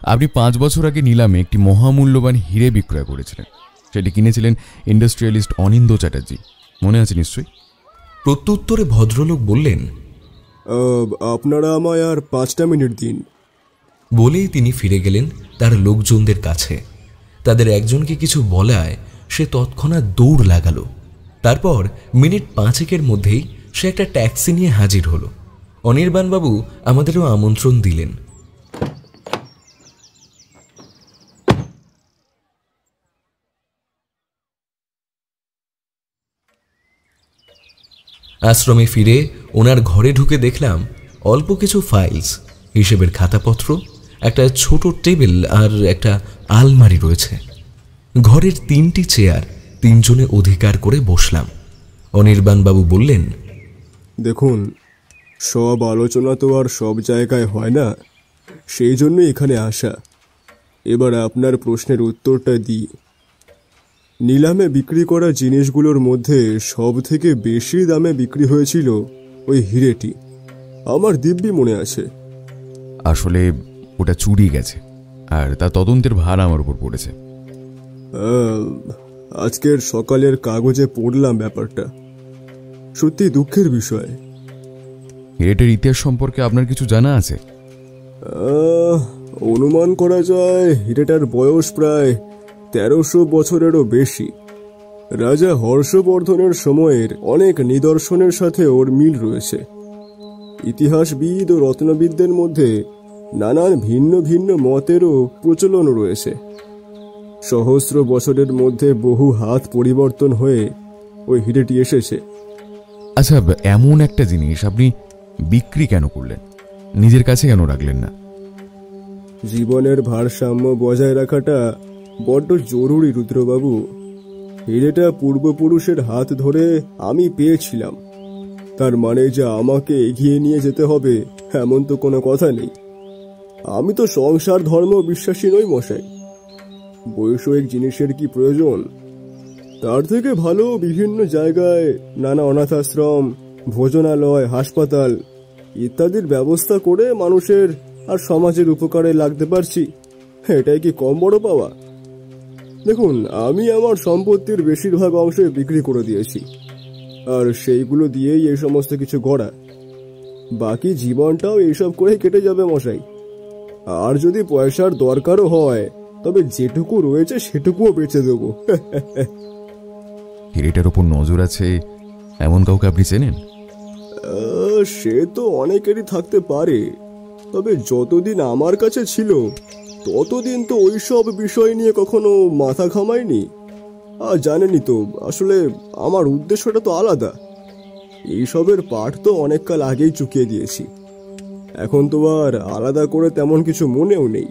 আপনি 5 বছর আগে নিলামে একটি মহামূল্যবান হিরে বিক্রয় করেছিলেন। সেটি কিনেছিলেন ইন্ডাস্ট্রিয়ালিস্ট অনিন্দ চ্যাটার্জি, মনে আছে নিশ্চয়ই? প্রত্যুত্তরে ভদ্রলোক বললেন, আপনারা আমায় আর 5টা মিনিট দিন। বলেই তিনি ফিরে গেলেন তার লোকজনদের কাছে। তাদের একজনকে কিছু বলায় সে তৎক্ষণাৎ দৌড় লাগালো। তারপর মিনিট 5-এর মধ্যেই সে একটা ট্যাক্সি নিয়ে হাজির হলো। অনির্বাণবাবু আমাদেরও আমন্ত্রণ দিলেন। আশ্রমে ফিরে ওনার ঘরে ঢুকে দেখলাম অল্প কিছু ফাইলস, হিসেবের খাতাপত্র, একটা ছোট টেবিল আর একটা আলমারি রয়েছে। ঘরের 3টি চেয়ার 3 জনে অধিকার করে বসলাম। অনির্বাণবাবু বললেন, দেখুন, সব আলোচনা তো আর সব জায়গায় হয় না, সেই জন্য এখানে আসা। এবার আপনার প্রশ্নের উত্তরটা দিই। নিলামে বিক্রি করা জিনিসগুলোর মধ্যে সব থেকে বেশি দামে বিক্রি হয়েছিল ওই হিরেটি, আমার দিব্যি মনে আছে। আসলে ওটা চুরি গেছে, আর তা তদন্তের ভার আমার উপর পড়েছে। আজকের সকালের কাগজে পড়লাম ব্যাপারটা, সত্যি দুঃখের বিষয়। হিরেটের ইতিহাস সম্পর্কে আপনার কিছু জানা আছে? অনুমান করা যায় হিরেটার বয়স প্রায় 1300 বছরেরও বেশি। রাজা হর্ষবর্ধনের সময়ের অনেক নিদর্শনের সাথে ওর মিল রয়েছে। ইতিহাসবিদ ও রত্নবিদদের মধ্যে নানান ভিন্ন ভিন্ন মতেরও প্রচলন রয়েছে। সহস্র বছরের মধ্যে বহু হাত পরিবর্তন হয়ে ওই হিরেটি এসেছে। আচ্ছা, এমন একটা জিনিস আপনি বিক্রি কেন করলেন? নিজের কাছে কেন রাখলেন না? জীবনের ভারসাম্য বজায় রাখাটা বড্ড জরুরি রুদ্রবাবু। হিরেটা পূর্বপুরুষের হাত ধরে আমি পেয়েছিলাম, তার মানে যে আমাকে এগিয়ে নিয়ে যেতে হবে এমন তো কোনো কথা নেই। আমি তো সংসার ধর্ম বিশ্বাসী নই মশাই। বৈষয়িক জিনিসের কি প্রয়োজন? তার থেকে ভালো বিভিন্ন জায়গায় নানা অনাথ আশ্রম, ভোজনালয়, হাসপাতাল ইত্যাদির ব্যবস্থা করে মানুষের আর সমাজের উপকারে লাগতে পারছি, এটাই কি কম বড় পাওয়া? দেখুন, আমি আমার সম্পত্তির বেশিরভাগ অংশ বিক্রি করে দিয়েছি, আর সেইগুলো দিয়েই এই সমস্ত কিছু গড়া। বাকি জীবনটাও এইসব করে কেটে যাবে মশাই। আর যদি পয়সার দরকারও হয় তবে যেটুকু রয়েছে সেটুকুও বেঁচে দেবো। হিরেটার উপর নজর আছে এমন কাউকে আপনি চেনেন? সে তো অনেকেরই থাকতে পারে, তবে যতদিন আমার কাছে ছিল ততদিন তো ওইসব বিষয় নিয়ে কখনো মাথা ঘামায়নি। আর জানেনই তো, আসলে আমার উদ্দেশ্যটা তো আলাদা। এইসবের পাঠ তো অনেক কাল আগেই চুকিয়ে দিয়েছি, এখন তো আর আলাদা করে তেমন কিছু মনেও নেই।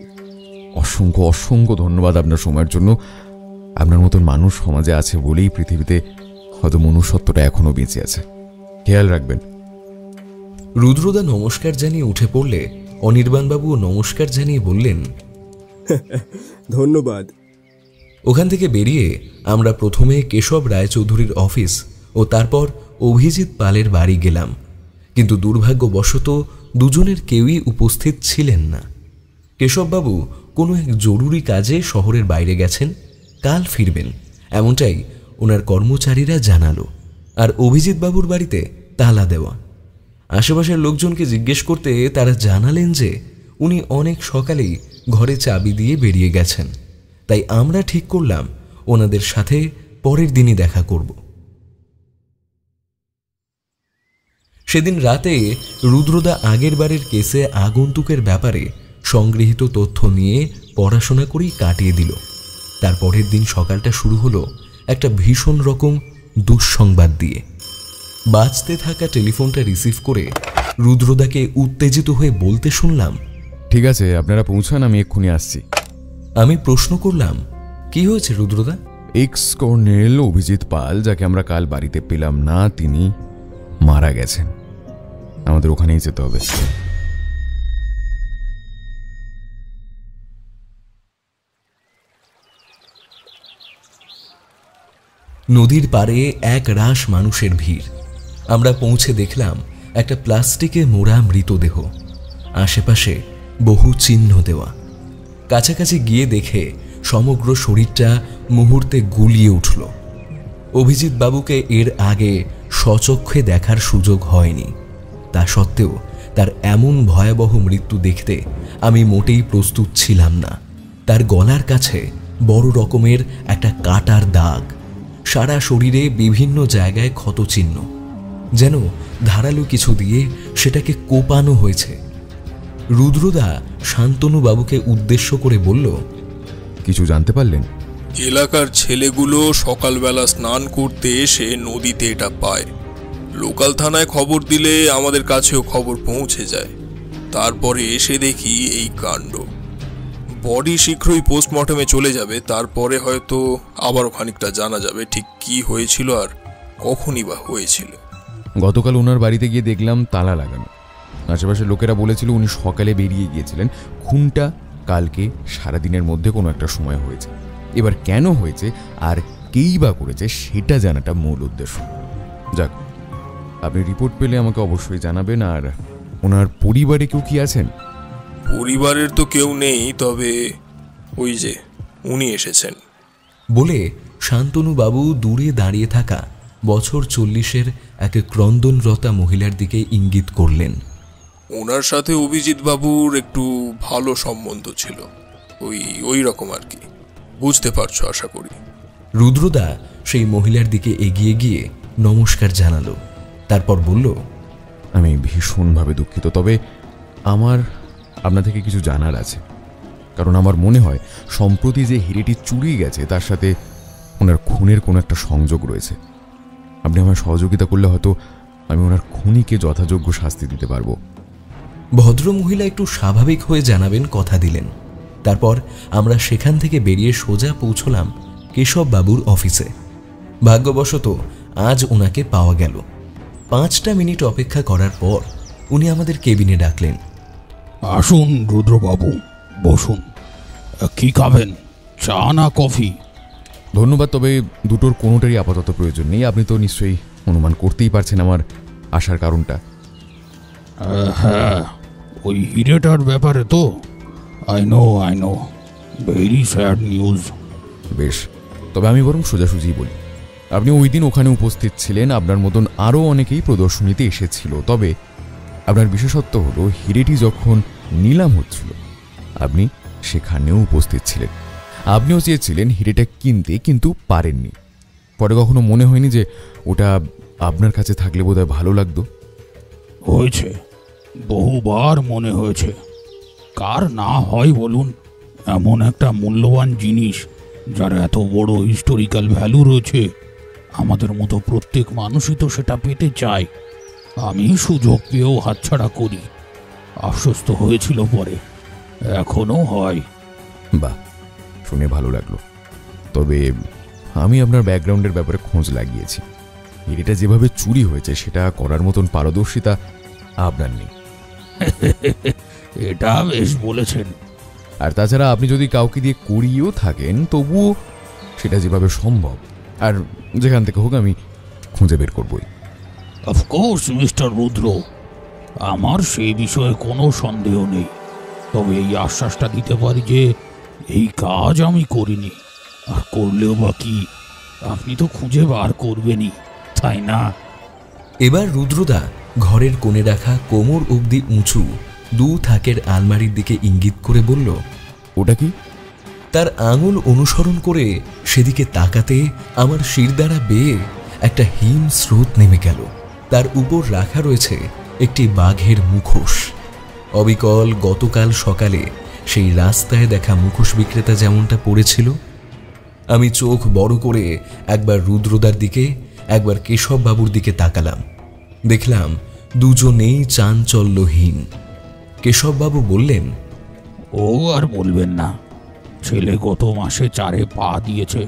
অসংখ্য অসংখ্য ধন্যবাদ আপনার সময়ের জন্য। আপনার মতন মানুষ সমাজে আছে বলেই পৃথিবীতে হয়তো মনুষ্যত্বটা এখনো বেঁচে আছে। খেয়াল রাখবেন। রুদ্রদা নমস্কার জানিয়ে উঠে পড়লে অনির্বাণবাবুও নমস্কার জানিয়ে বললেন, ধন্যবাদ। ওখান থেকে বেরিয়ে আমরা প্রথমে কেশব রায়চৌধুরীর অফিস ও তারপর অভিজিৎ পালের বাড়ি গেলাম, কিন্তু দুর্ভাগ্যবশত দুজনের কেউই উপস্থিত ছিলেন না। কেশববাবু কোনো এক জরুরি কাজে শহরের বাইরে গেছেন, কাল ফিরবেন এমনটাই ওনার কর্মচারীরা জানালো। আর অভিজিৎ বাবুর বাড়িতে তালা দেওয়া। আশেপাশের লোকজনকে জিজ্ঞেস করতে তারা জানালেন যে উনি অনেক সকালেই ঘরে চাবি দিয়ে বেরিয়ে গেছেন। তাই আমরা ঠিক করলাম ওনাদের সাথে পরের দিনই দেখা করব। সেদিন রাতে রুদ্রদা আগের বারের কেসে আগন্তুকের ব্যাপারে সংগৃহীত তথ্য নিয়ে পড়াশোনা করেই কাটিয়ে দিল। তার পরের দিন সকালটা শুরু হলো একটা ভীষণ রকম দুঃসংবাদ দিয়ে। বাজতে থাকা টেলিফোনটা রিসিভ করে রুদ্রদাকে উত্তেজিত হয়ে বলতে শুনলাম, ঠিক আছে, আপনারা পৌঁছান, আমি এক্ষুনি আসছি। আমি প্রশ্ন করলাম, কি হয়েছে রুদ্রদা? এক্স কর্নেল অভিজিৎ পাল, যাকে আমরা কাল বাড়িতে পেলাম না, তিনি মারা গেছেন। আমাদের ওখানেই যেতে হবে। নদীর পাড়ে এক রাশ মানুষের ভিড়। আমরা পৌঁছে দেখলাম একটা প্লাস্টিকে মোড়া মৃতদেহ, আশেপাশে বহু চিহ্ন দেওয়া। কাছাকাছি গিয়ে দেখে সমগ্র শরীরটা মুহূর্তে গুলিয়ে উঠল। অভিজিৎ বাবুকে এর আগে স্বচক্ষে দেখার সুযোগ হয়নি, তা সত্ত্বেও তার এমন ভয়াবহ মৃত্যু দেখতে আমি মোটেই প্রস্তুত ছিলাম না। তার গলার কাছে বড় রকমের একটা কাটার দাগ, সারা শরীরে বিভিন্ন জায়গায় ক্ষতচিহ্ন, যেন ধারালো কিছু দিয়ে সেটাকে কোপানো হয়েছে। রুদ্রদা শান্তনু বাবুকে উদ্দেশ্য করে বলল, কিছু জানতে পারলেন? এলাকার ছেলেগুলো সকালবেলা স্নান করতে এসে নদীতে এটা পায়। লোকাল থানায় খবর দিলে আমাদের কাছেও খবর পৌঁছে যায়। তারপরে এসে দেখি এই কাণ্ড। বডি শীঘ্রই পোস্টমর্টমে চলে যাবে, তারপরে হয়তো আবারও খানিকটা জানা যাবে ঠিক কি হয়েছিল আর কখনই বা হয়েছিল। গতকাল ওনার বাড়িতে গিয়ে দেখলাম তালা লাগানো। আশেপাশের লোকেরা বলেছিল উনি সকালে বেরিয়ে গিয়েছিলেন। খুনটা কালকে সারাদিনের মধ্যে কোনো একটা সময় হয়েছে। এবার কেন হয়েছে আর কেই বা করেছে সেটা জানাটা মূল উদ্দেশ্য। যাক, আপনি রিপোর্ট পেলে আমাকে অবশ্যই জানাবেন। আর ওনার পরিবারে কেউ কি আছেন? পরিবারের তো কেউ নেই, তবে ওই যে উনি এসেছেন বলে শান্তনু বাবু দূরে দাঁড়িয়ে থাকা বছর 40-এর এক ক্রন্দনরতা মহিলার দিকে ইঙ্গিত করলেন। ওনার সাথে অভিজিৎ বাবুর একটু ভালো সম্বন্ধ ছিল, ওই রকম আর কি, বুঝতে পারছো আশা করি। রুদ্রদা সেই মহিলার দিকে এগিয়ে গিয়ে নমস্কার জানালো, তারপর বলল, আমি ভীষণভাবে দুঃখিত, তবে আমার আপনার থেকে কিছু জানার আছে। কারণ আমার মনে হয় সম্প্রতি যে হিরেটি চুরি গেছে তার সাথে ওনার খুনের কোনো একটা সংযোগ রয়েছে। আপনি আমার সহযোগিতা করলে হয়তো আমি ওনার খুনিকে যথাযোগ্য শাস্তি দিতে পারবো। ভদ্রমহিলা একটু স্বাভাবিক হয়ে জানাবেন কথা দিলেন। তারপর আমরা সেখান থেকে বেরিয়ে সোজা পৌঁছলাম কেশব বাবুর অফিসে। ভাগ্যবশত আজ ওনাকে পাওয়া গেল। 5টা মিনিট অপেক্ষা করার পর উনি আমাদের কেবিনে ডাকলেন। আসুন রুদ্রবাবু, বসুন। কি খাবেন, চা না কফি? ধন্যবাদ, তবে দুটোর কোনোটারই আপাতত প্রয়োজন নেই। আপনি তো নিশ্চয়ই অনুমান করতেই পারছেন আমার আসার কারণটা। হ্যাঁ, ওই হিরেটার ব্যাপারে তো। I know, very sad news. বেশ, তবে আমি বরং সোজাসুজি বলি। আপনি ওই দিন ওখানে উপস্থিত ছিলেন, আপনার মতন আরও অনেকেই প্রদর্শনীতে এসেছিল। তবে আপনার বিশেষত্ব হলো হিরেটি যখন নিলাম হচ্ছিল আপনি সেখানেও উপস্থিত ছিলেন। আপনিও চেয়েছিলেন হিরেটা কিনতে, কিন্তু পারেননি। পরে কখনো মনে হয়নি যে ওটা আপনার কাছে থাকলে বোধহয় ভালো লাগতো? হয়েছে, বহুবার মনে হয়েছে। কার না হয় বলুন? এমন একটা মূল্যবান জিনিস যার এত বড় হিস্টোরিক্যাল ভ্যালু রয়েছে, আমাদের মতো প্রত্যেক মানুষই তো সেটা পেতে চায়। আমি সুযোগ পেয়েও হাতছাড়া করি। আশ্বস্ত তো হয়েছিল পরে, এখনো হয়। বাহ, শুনে ভালো লাগলো। তবে আমি আপনার ব্যাকগ্রাউন্ডের ব্যাপারে খোঁজ লাগিয়েছি। এটা যেভাবে চুরি হয়েছে সেটা করার মতন পারদর্শিতা আপনার নেই। এটা বেশ বলেছেন। আর তাছাড়া আপনি যদি কাউকে দিয়ে করিয়েও থাকেন, তবুও সেটা যেভাবে সম্ভব, আর যেখান থেকে হোক আমি খুঁজে বের করবই। অফকোর্স মিস্টার রুদ্র, আমার সেই বিষয়ে কোনো সন্দেহ নেই। তবে এই আশ্বাসটা দিতে পারি যে এই কাজ আমি করিনি, আর করলেও বা কি, আপনি তো খুঁজে বার করবেনই, তাই না? এবার রুদ্রদা ঘরের কোণে রাখা কোমর অবধি উঁচু 2 থাকের আলমারির দিকে ইঙ্গিত করে বলল, ওটা কি? তার আঙুল অনুসরণ করে সেদিকে তাকাতে আমার শিরদাঁড়া বেয়ে একটা হিম স্রোত নেমে গেল। তার উপর রাখা রয়েছে একটি বাঘের মুখোশ। অবিকল গতকাল সকালে সেই রাস্তায় দেখা মুখোশ বিক্রেতা যেমনটা পড়েছিল। আমি চোখ বড় করে একবার রুদ্রদার দিকে, একবার কেশববাবুর দিকে তাকালাম। দেখলাম দুজনেই চাঞ্চল্যহীন। কেশববাবু বললেন, ও আর বলবেন না, ছেলে গত মাসে 4 পা দিয়েছে।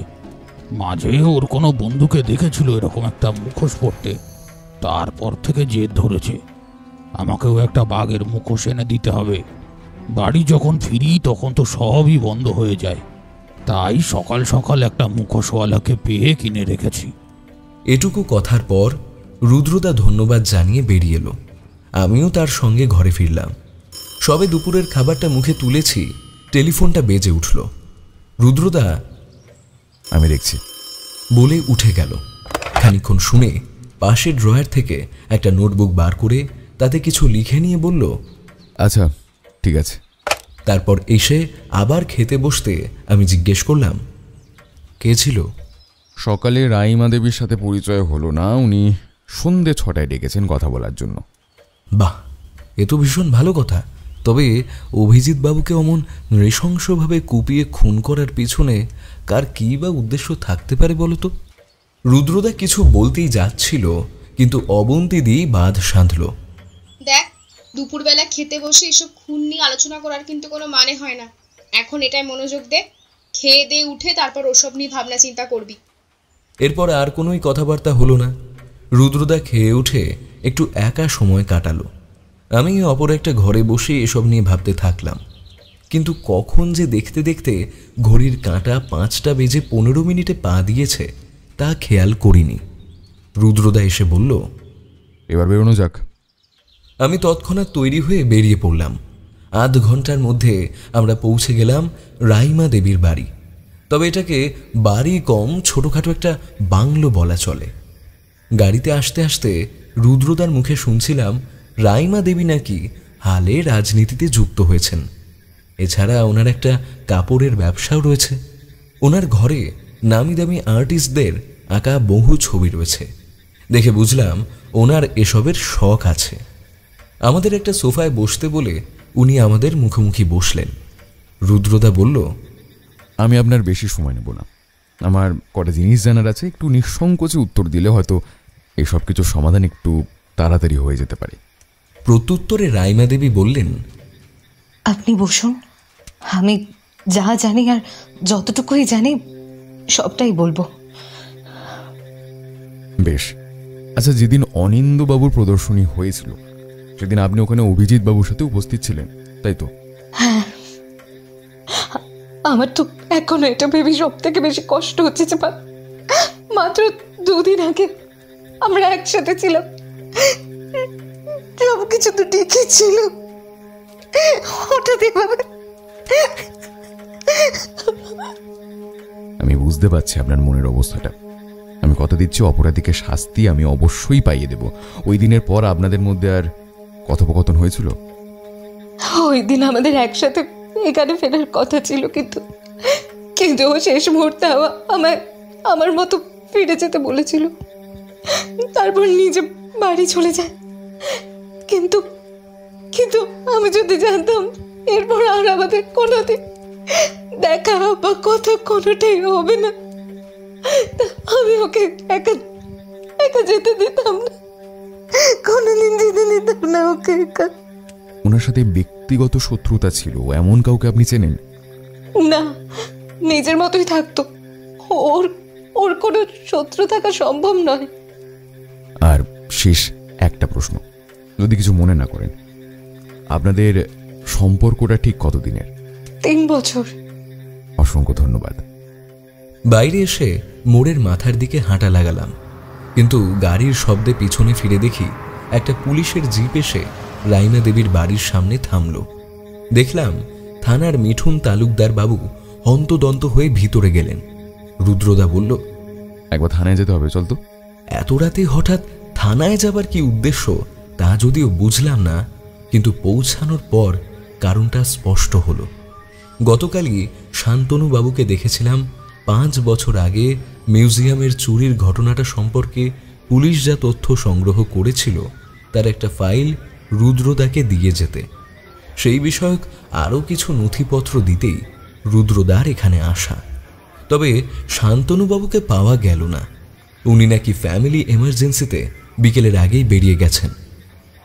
মাঝে ওর কোনো বন্ধুকে দেখেছিল এরকম একটা মুখোশ পরতে, তারপর থেকে জেদ ধরেছে আমাকেও একটা বাঘের মুখোশ এনে দিতে হবে। বাড়ি যখন ফিরি তখন তো সবই বন্ধ হয়ে যায়, তাই সকাল সকাল একটা মুখোশওয়ালাকে পেয়ে কিনে রেখেছি। এটুকু কথার পর রুদ্রদা ধন্যবাদ জানিয়ে বেরিয়ে এলো। আমিও তার সঙ্গে ঘরে ফিরলাম। সবে দুপুরের খাবারটা মুখে তুলেছি, টেলিফোনটা বেজে উঠল। রুদ্রদা আমি দেখছি বলে উঠে গেল। খানিকক্ষণ শুনে পাশের ড্রয়ার থেকে একটা নোটবুক বার করে তাতে কিছু লিখে নিয়ে বলল, আচ্ছা ঠিক আছে। তারপর এসে আবার খেতে বসতে আমি জিজ্ঞেস করলাম, কে ছিল? সকালে রাইমা দেবীর সাথে পরিচয় হলো না, উনি সন্ধে 6টায় ডেকেছেন কথা বলার জন্য। বাহ, এ তো ভীষণ ভালো কথা। তবে অভিজিৎ বাবুকে অমন নৃশংসভাবে কুপিয়ে খুন করার পিছনে কার কী বা উদ্দেশ্য থাকতে পারে বলো তো? রুদ্রদা কিছু বলতেই যাচ্ছিল, কিন্তু অবন্তীদি বাঁধ সাধল। দেখ, দুপুরবেলা খেতে বসে এসব খুন নিয়ে আলোচনা করার কিন্তু কোনো মানে হয় না। এখন এটাই মনোযোগ দে, খেয়ে দিয়ে উঠে তারপর ওসব নিয়ে ভাবনা চিন্তা করবি। এরপর আর কোনোই কথাবার্তা হলো না। রুদ্রদা খেয়ে উঠে একটু একা সময় কাটালো। আমি অপর একটা ঘরে বসে এসব নিয়ে ভাবতে থাকলাম। কিন্তু কখন যে দেখতে দেখতে ঘড়ির কাঁটা 5টা বেজে 15 মিনিটে পা দিয়েছে তা খেয়াল করিনি। রুদ্রদা এসে বলল, এবার বেরোনো যাক। আমি তৎক্ষণাৎ তৈরি হয়ে বেরিয়ে পড়লাম। আধ ঘন্টার মধ্যে আমরা পৌঁছে গেলাম রাইমা দেবীর বাড়ি। তবে এটাকে বাড়ি কম, ছোটোখাটো একটা বাংলো বলা চলে। গাড়িতে আসতে আসতে রুদ্রদার মুখে শুনছিলাম রাইমা দেবী নাকি হালে রাজনীতিতে যুক্ত হয়েছেন। এছাড়া ওনার একটা কাপড়ের ব্যবসাও রয়েছে। ওনার ঘরে নামি দামি আর্টিস্টদের আঁকা বহু ছবি রয়েছে। দেখে বুঝলাম ওনার এসবের শখ আছে। আমাদের একটা সোফায় বসতে বলে উনি আমাদের মুখোমুখি বসলেন। রুদ্রদা বলল, আমি আপনার বেশি সময় নেব না, আমার কটা জিনিস জানার আছে। একটু নিঃসংকোচে উত্তর দিলে হয়তো এসব কিছুর সমাধান একটু তাড়াতাড়ি হয়ে যেতে পারে। প্রত্যুত্তরে রাইমা দেবী বললেন, আপনি বসুন, আমি যা জানি আর যতটুকুই জানি সবটাই বলবো। বেশ, আচ্ছা, যেদিন অনিন্দবাবুর প্রদর্শনী হয়েছিল সেদিন আপনি ওখানে অভিজিৎ বাবুর সাথে উপস্থিত ছিলেন, তাই তো? হ্যাঁ, আমার তো এখনো এটা ভেবে সব থেকে বেশি কষ্ট হচ্ছে যে মাত্র 2 দিন আগে আমরা একসাথে ছিলাম, সব কিছু তো ঠিকই ছিল, হঠাৎ এভাবে। আমি বুঝতে পারছি আপনার মনের অবস্থাটা। আমি কথা দিচ্ছি, অপরাধীকে শাস্তি আমি অবশ্যই পাইয়ে দেব। ওই দিনের পর আপনাদের মধ্যে আর কথোপকথন হয়েছিল? ওই দিন আমাদের একসাথে এখানে ফেরার কথা ছিল, কিন্তু ও শেষ মুহূর্তে আমার মতো ফিরে যেতে বলেছিল। তারপর নিজে বাড়ি চলে যায়। কিন্তু আমি যদি জানতাম এরপর আর আমাদের কোনোদিন দেখা বা কথা কোনোটাই হবে না, আমি ওকে একা যেতে দিতাম না, কোনোদিন যেতে দিতাম না ওকে একা। ওনার সাথে ব্যক্তিগত শত্রুতা ছিল এমন কাউকে আপনি চেনেন? না, নিজের মতোই থাকতো। ওর কোনো শত্রু থাকা সম্ভব নয়। আর শেষ একটা প্রশ্ন, যদি কিছু মনে না করেন, আপনাদের সম্পর্কটা ঠিক কতদিনের? 3 বছর। অসংখ্য ধন্যবাদ। বাইরে এসে মোড়ের মাথার দিকে হাঁটা লাগালাম, কিন্তু গাড়ির শব্দে পিছনে ফিরে দেখি একটা পুলিশের জিপ এসে রাইনা দেবীর বাড়ির সামনে থামল। দেখলাম থানার মিঠুন তালুকদার বাবু হন্তদন্ত হয়ে ভিতরে গেলেন। রুদ্রদা বলল, একবার থানায় যেতে হবে, চল তো। এত রাতে হঠাৎ থানায় যাবার কি উদ্দেশ্য তা যদিও বুঝলাম না, কিন্তু পৌঁছানোর পর কারণটা স্পষ্ট হলো। গতকালই শান্তনু বাবুকে দেখেছিলাম 5 বছর আগে মিউজিয়ামের চুরির ঘটনাটা সম্পর্কে পুলিশ যা তথ্য সংগ্রহ করেছিল তার একটা ফাইল রুদ্রদাকে দিয়ে যেতে। সেই বিষয়ক আরও কিছু নথিপত্র দিতেই রুদ্রদার এখানে আসা। তবে শান্তনুবাবুকে পাওয়া গেল না। উনি নাকি ফ্যামিলি এমার্জেন্সিতে বিকেলের আগেই বেরিয়ে গেছেন।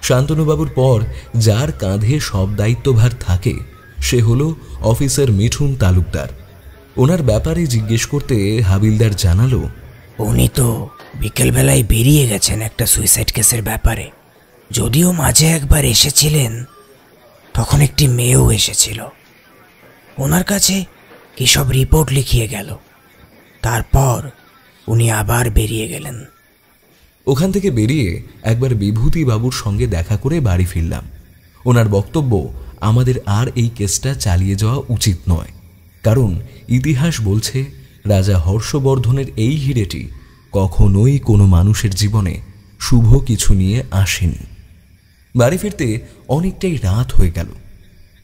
শান্তনুবাবুর পর যার কাঁধে সব দায়িত্বভার থাকে সে হলো অফিসার মিঠুন তালুকদার। ওনার ব্যাপারে জিজ্ঞেস করতে হাবিলদার জানালো, উনি তো বিকেলবেলায় বেরিয়ে গেছেন একটা সুইসাইড কেসের ব্যাপারে। যদিও মাঝে একবার এসেছিলেন, তখন একটি মেয়েও এসেছিল। ওনার কাছে কি সব রিপোর্ট লিখিয়ে গেল, তারপর উনি আবার বেরিয়ে গেলেন। ওখান থেকে বেরিয়ে একবার বিভূতি বাবুর সঙ্গে দেখা করে বাড়ি ফিরলাম। ওনার বক্তব্য আমাদের আর এই কেসটা চালিয়ে যাওয়া উচিত নয়, কারণ ইতিহাস বলছে রাজা হর্ষবর্ধনের এই হিরেটি কখনোই কোনো মানুষের জীবনে শুভ কিছু নিয়ে আসেনি। বাড়ি ফিরতে অনেকটাই রাত হয়ে গেল,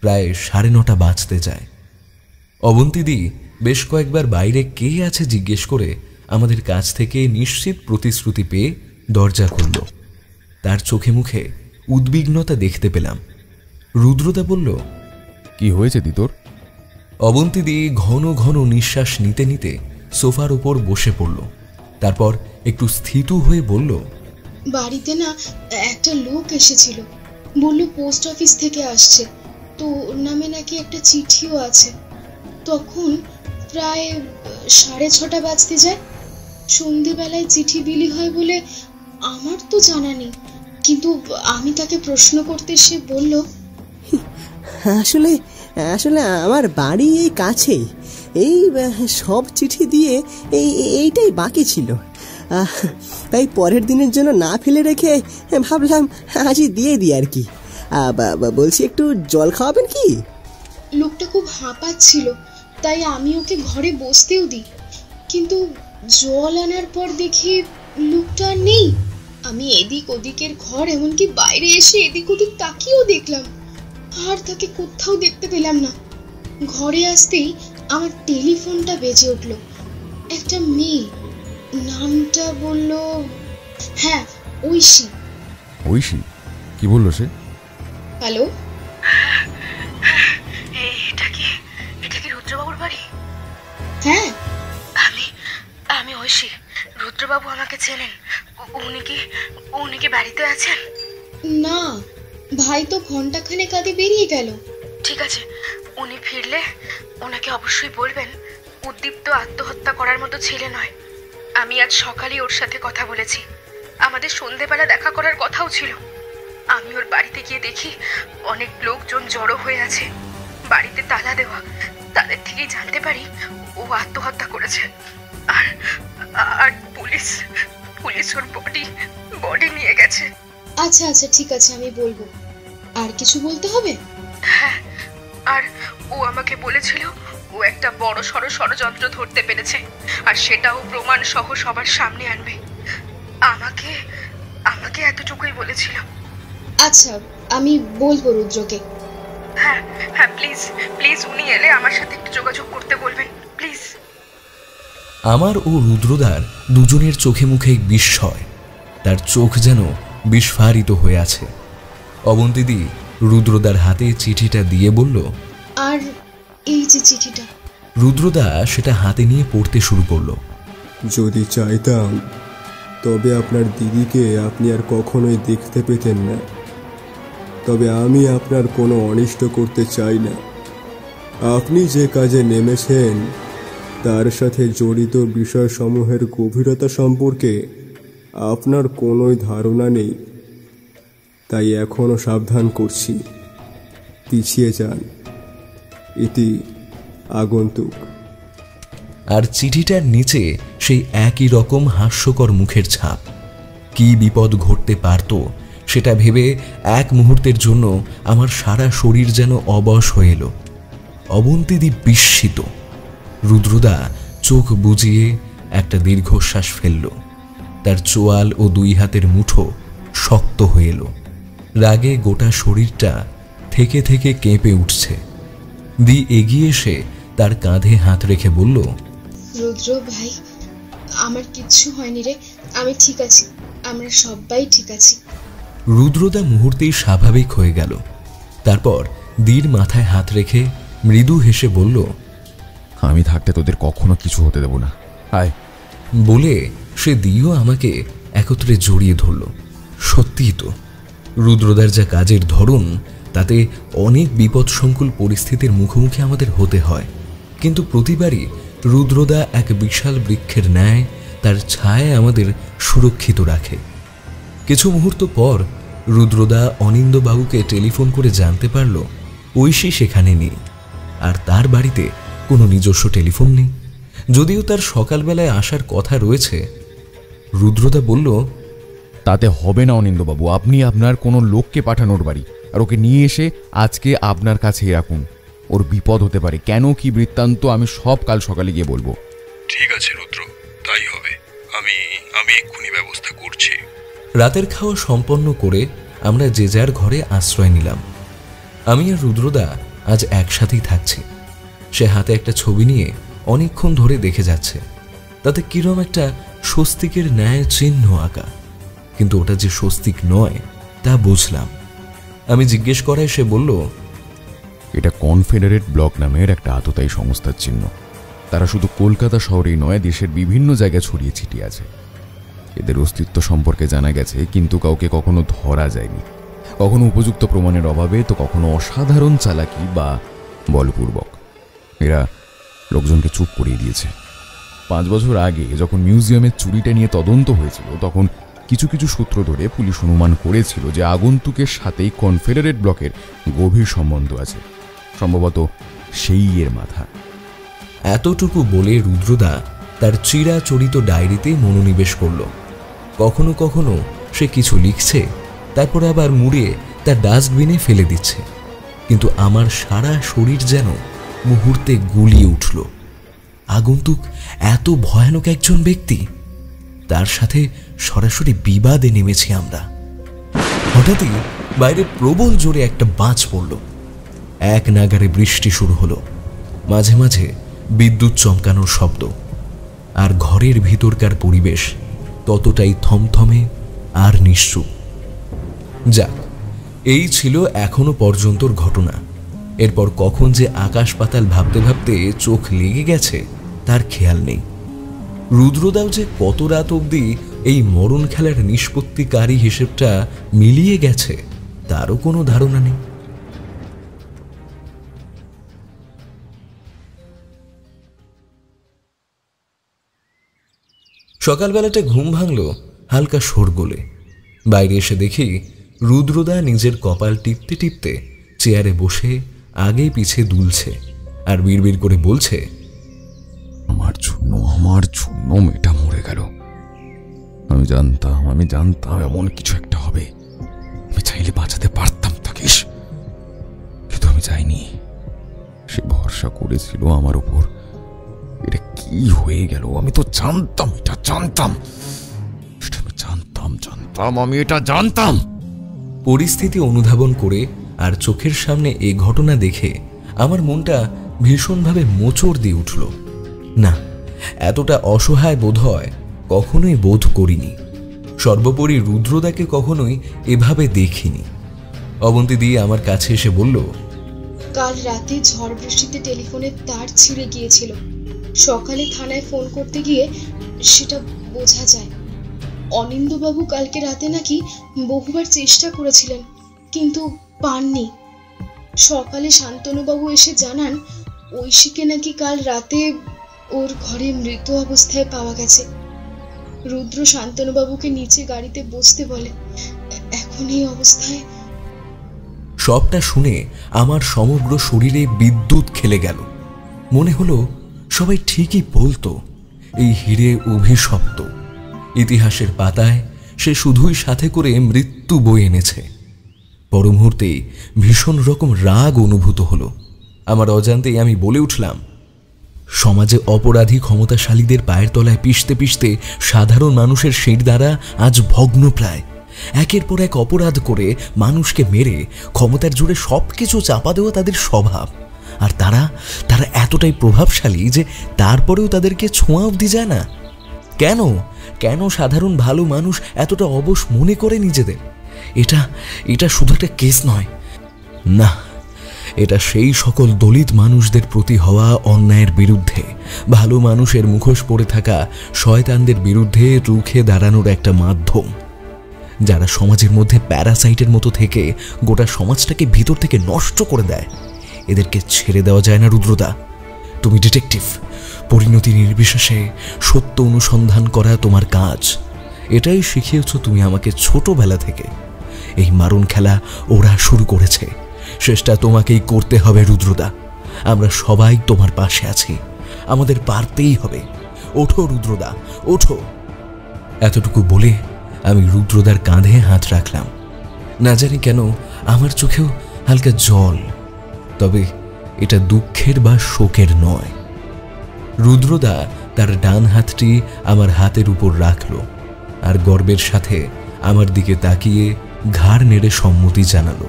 প্রায় 9:30 বাজতে যায়। অবন্তীদি বেশ কয়েকবার বাইরে কে আছে জিজ্ঞেস করে আমাদের কাছ থেকে নিশ্চিত প্রতিশ্রুতি পেয়ে দরজা খুলল। তার চোখে মুখে উদ্বিগ্নতা দেখতে পেলাম। রুদ্রদা বলল, কি হয়েছে দিতোর? অবন্তীদি ঘন ঘন নিঃশ্বাস নিতে নিতে সোফার উপর বসে পড়ল। তারপর একটু স্থিত হয়ে বলল, বাড়িতে না একটা লোক এসেছিল, বলল পোস্ট অফিস থেকে আসছে, তো ওর নামে নাকি একটা চিঠিও আছে। তখন প্রায় 6:30 বাজতে যায়। সন্ধেবেলায় চিঠি বিলি হয় বলে আমার তো জানা নেই, কিন্তু আমি তাকে প্রশ্ন করতে সে বলল, আসলে আসলে আমার বাড়ি এই কাছেই, এই সব চিঠি দিয়ে এইটাই বাকি ছিল, তাই পরের দিনের জন্য না ফেলে রেখে ভাবলাম আজই দিয়ে দিই আর কি। বলছি একটু জল খাওয়াবেন কি? লোকটা খুব হাঁপাচ্ছিল, তাই আমি ওকে ঘরে বসতেও দিই, কিন্তু জল আনার পর দেখি লোকটা নেই। আমি এদিক ওদিকের ঘর, এমনকি বাইরে এসে এদিক ওদিক তাকিয়েও দেখলাম, আর তাকে কোথাও দেখতে পেলাম না। ঘরে আসতেই আমার টেলিফোনটা বেজে উঠল। একটা মেয়ে, নামটা বলল, হ্যাঁ ঐশী। ঐশী? কি বললো সে? হ্যালো, এটা কি রুদ্রবাবুর বাড়ি? হ্যাঁ আমি ঐশী। রুদ্রবাবু আমাকে চেনেন? উনি কি বাড়িতে আছেন? না, ভাই তো ঘন্টাখানেক আগে বেরিয়ে গেল। ঠিক আছে, উনি ফিরলে ওনাকে অবশ্যই বলবেন উদ্দীপ্ত আত্মহত্যা করার মতো ছেলে নয়। আমি আজ সকালে ওর সাথে কথা বলেছি, আমাদের সন্ধেবেলা দেখা করার কথাও ছিল। আমি ওর বাড়িতে গিয়ে দেখি অনেক লোকজন জড়ো হয়ে আছে, বাড়িতে তালা দেওয়া। তাদের থেকেই জানতে পারি ও আত্মহত্যা করেছে। আর পুলিশ ওর বডি নিয়ে গেছে। আচ্ছা আচ্ছা, ঠিক আছে, আমি বলবো। আর কিছু বলতে হবে? হ্যাঁ, আর ও আমাকে বলেছিল ও একটা বড় ষড়যন্ত্র ধরতে পেরেছে, আর সেটাও প্রমাণ সহ সবার সামনে আনবে। আমাকে এতটুকুই বলেছিল। আচ্ছা, আমি বলবো রুদ্রকে। হ্যাঁ, প্লিজ উনি এলে আমার সাথে একটু যোগাযোগ করতে বলবেন, প্লিজ। আমার ও রুদ্রদার দুজনের চোখে মুখে বিস্ময়, তার চোখ যেন বিস্ফারিত হয়ে আছে। অবন্তীদি রুদ্রদার হাতে চিঠিটা দিয়ে বলল, আর এই যে চিঠিটা। রুদ্রদা সেটা হাতে নিয়ে পড়তে শুরু করলো। যদি চাইতাম তবে আপনার দিদিকে আপনি আর কখনোই দেখতে পেতেন না, তবে আমি আপনার কোনো অনিষ্ট করতে চাই না। আপনি যে কাজে নেমেছেন তার সাথে জড়িত বিষয়সমূহের গভীরতা সম্পর্কে আপনার কোনোই ধারণা নেই, তাই এখনো সাবধান করছি, পিছিয়ে যান। ইতি আগন্তুক। আর চিঠিটার নিচে সেই একই রকম হাস্যকর মুখের ছাপ। কি বিপদ ঘটতে পারত সেটা ভেবে এক মুহূর্তের জন্য আমার সারা শরীর যেন অবশ হয়ে এলো। অবন্তীদি বিস্মিত। রুদ্রদা চোখ বুজিয়ে একটা দীর্ঘশ্বাস ফেলল। তার চোয়াল ও দুই হাতের মুঠো শক্ত হয়ে এলো। রাগে গোটা শরীরটা থেকে থেকে কেঁপে উঠছে। দি এগিয়ে এসে তার কাঁধে হাত রেখে বলল, রুদ্র ভাই, আমার কিচ্ছু হয়নি রে, আমি ঠিক আছি, আমরা সবাই ঠিক আছি। রুদ্রদা মুহূর্তেই স্বাভাবিক হয়ে গেল। তারপর দির মাথায় হাত রেখে মৃদু হেসে বলল, আমি থাকতে তোদের কখনো কিছু হতে দেব না, আয়। বলে সে দিও আমাকে একত্রে জড়িয়ে ধরল। সত্যিই তো, রুদ্রদার যা কাজের ধরন তাতে অনেক বিপদসংকুল পরিস্থিতির মুখোমুখি আমাদের হতে হয়, কিন্তু প্রতিবারই রুদ্রদা এক বিশাল বৃক্ষের ন্যায় তার ছায়ায় আমাদের সুরক্ষিত রাখে। কিছু মুহূর্ত পর রুদ্রদা অনিন্দবাবুকে টেলিফোন করে জানতে পারল ঐশী সেখানে নেই, আর তার বাড়িতে কোনো নিজস্ব টেলিফোন নেই, যদিও তার সকালবেলায় আসার কথা রয়েছে। রুদ্রদা বলল, তাতে হবে না অনিন্দবাবু, আপনি আপনার কোনো লোককে পাঠানোর বাড়ি, আর ওকে নিয়ে এসে আজকে আপনার কাছেই রাখুন। ওর বিপদ হতে পারে, কেন কি বৃত্তান্ত আমি সব কাল সকালে গিয়ে বলবো। ঠিক আছে রুদ্র, তাই হবে, আমি এক্ষুনি ব্যবস্থা করছি। রাতের খাওয়া সম্পন্ন করে আমরা যে যার ঘরে আশ্রয় নিলাম। আমি আর রুদ্রদা আজ একসাথেই থাকছি। সে হাতে একটা ছবি নিয়ে অনেকক্ষণ ধরে দেখে যাচ্ছে। তাতে কিরম একটা স্বস্তিকের ন্যায় চিহ্ন আঁকা, কিন্তু ওটা যে স্বস্তিক নয় তা বুঝলাম। আমি জিজ্ঞেস করায় সে বলল, এটা কনফেডারেট ব্লক নামের একটা আততায়ী সংস্থার চিহ্ন। তারা শুধু কলকাতা শহরেই নয়, দেশের বিভিন্ন জায়গায় ছড়িয়ে ছিটিয়ে আছে। এদের অস্তিত্ব সম্পর্কে জানা গেছে, কিন্তু কাউকে কখনো ধরা যায়নি, কখনো উপযুক্ত প্রমাণের অভাবে, তো কখনো অসাধারণ চালাকি বা বলপূর্বক। এরা লোকজনকে চুপ করিয়ে দিয়েছে। 5 বছর আগে যখন মিউজিয়ামের চুরিটা নিয়ে তদন্ত হয়েছিল, তখন কিছু কিছু সূত্র ধরে পুলিশ অনুমান করেছিল যে আগন্তুকের সাথেই কনফেডারেট ব্লকের গভীর সম্বন্ধ আছে। সম্ভবত সেই এর মাথা। এতটুকু বলে রুদ্রদা তার চিরাচরিত ডায়েরিতে মনোনিবেশ করল। কখনো কখনো সে কিছু লিখছে, তারপর আবার মুড়িয়ে তার ডাস্টবিনে ফেলে দিচ্ছে। কিন্তু আমার সারা শরীর যেন মুহূর্তে গুলিয়ে উঠল। আগন্তুক এত ভয়ানক একজন ব্যক্তি, তার সাথে সরাসরি বিবাদে নেমেছি আমরা। হঠাৎই বাইরে প্রবল জোরে একটা বাজ পড়ল। এক নাগারে বৃষ্টি শুরু হলো, মাঝে মাঝে বিদ্যুৎ চমকানোর শব্দ, আর ঘরের ভিতরকার পরিবেশ ততটাই থমথমে আর নিশ্চুপ। যাক, এই ছিল এখনো পর্যন্তর ঘটনা। এরপর কখন যে আকাশ পাতাল ভাবতে ভাবতে চোখ লেগে গেছে তার খেয়াল নেই। রুদ্রদাও যে কত রাত অবধি এই মরণ খেলার নিষ্পত্তিকারী হিসেবটা মিলিয়ে গেছে তারও কোনো ধারণা নেই। সকালবেলাটা ঘুম ভাঙল হালকা শোরগোলে। বাইরে এসে দেখি রুদ্রদা নিজের কপাল টিপতে টিপতে চেয়ারে বসে আগে পিছে দুলছে আর বিড়বিড় করে বলছে, আমার জন্য মেয়েটা মরে গেল। আমি জানতাম এমন কিছু একটা হবে। আমি চাইলে বাঁচাতে পারতাম তাকে, কিন্তু আমি চাইনি। সে ভরসা করেছিল আমার উপর। এটা কি হয়ে গেল? আমি তো জানতাম, আমি এটা জানতাম। পরিস্থিতি অনুধাবন করে আর চোখের সামনে এ ঘটনা দেখে আমার মনটা ভীষণভাবে মোচড় দিয়ে উঠল। না, এতটা অসহায় বোধ হয় কখনোই বোধ করিনি। সর্বোপরি রুদ্রদাকে কখনোই এভাবে দেখিনি। অবন্তী দিয়ে আমার কাছে এসে বলল, কাল রাতে ঝড় বৃষ্টিতে টেলিফোনের তার ছিঁড়ে গিয়েছিল। সকালে থানায় ফোন করতে গিয়ে সেটা বোঝা যায়। অনিন্দবাবু কালকে রাতে নাকি বহুবার চেষ্টা করেছিলেন, কিন্তু পাননি। সকালে শান্তনুবাবু এসে জানান ঐশীকে নাকি কাল রাতে ওর ঘরে মৃত অবস্থায় পাওয়া গেছে। রুদ্র শান্তনুবাবুকে নিচে গাড়িতে বসতে বলে। এখন এই অবস্থায়। সবটা শুনে আমার সমগ্র শরীরে বিদ্যুৎ খেলে গেল। মনে হলো সবাই ঠিকই বলতো এই হিরে অভিশপ্ত। ইতিহাসের পাতায় সে শুধুই সাথে করে মৃত্যু বয়ে এনেছে। পর মুহূর্তেই ভীষণ রকম রাগ অনুভূত হলো। আমার অজান্তেই আমি বলে উঠলাম, সমাজে অপরাধী ক্ষমতাশালীদের পায়ের তলায় পিষতে পিষতে সাধারণ মানুষের শির দ্বারা আজ ভগ্নপ্রায়। একের পর এক অপরাধ করে মানুষকে মেরে ক্ষমতার জোরে সবকিছু চাপা দেওয়া তাদের স্বভাব। আর তারা এতটাই প্রভাবশালী যে তারপরেও তাদেরকে ছোঁয়া অবধি যায় না। কেন কেন সাধারণ ভালো মানুষ এতটা অবশ মনে করে নিজেদের? এটা শুধু একটা কেস নয়, না, এটা সেই সকল দলিত মানুষদের প্রতি হওয়া অন্যায়ের বিরুদ্ধে, ভালো মানুষের মুখোশ পরে থাকা শয়তানদের বিরুদ্ধে রুখে দাঁড়ানোর একটা মাধ্যম। যারা সমাজের মধ্যে প্যারাসাইটের মতো থেকে গোটা সমাজটাকে ভিতর থেকে নষ্ট করে দেয়, এদেরকে ছেড়ে দেওয়া যায় না। রুদ্রদা, তুমি ডিটেকটিভ, পরিণতি নির্বিশেষে সত্য অনুসন্ধান করা তোমার কাজ। এটাই শিখিয়েছ তুমি আমাকে ছোটবেলা থেকে। এই মারণ খেলা ওরা শুরু করেছে, শেষটা তোমাকেই করতে হবে রুদ্রদা। আমরা সবাই তোমার পাশে আছি, আমাদের পারতেই হবে। ওঠো রুদ্রদা, ওঠো। এতটুকু বলে আমি রুদ্রদার কাঁধে হাত রাখলাম। না জানি কেন আমার চোখেও হালকা জল, তবে এটা দুঃখের বা শোকের নয়। রুদ্রদা তার ডান হাতটি আমার হাতের উপর রাখল আর গর্বের সাথে আমার দিকে তাকিয়ে ঘাড় নেড়ে সম্মতি জানালো।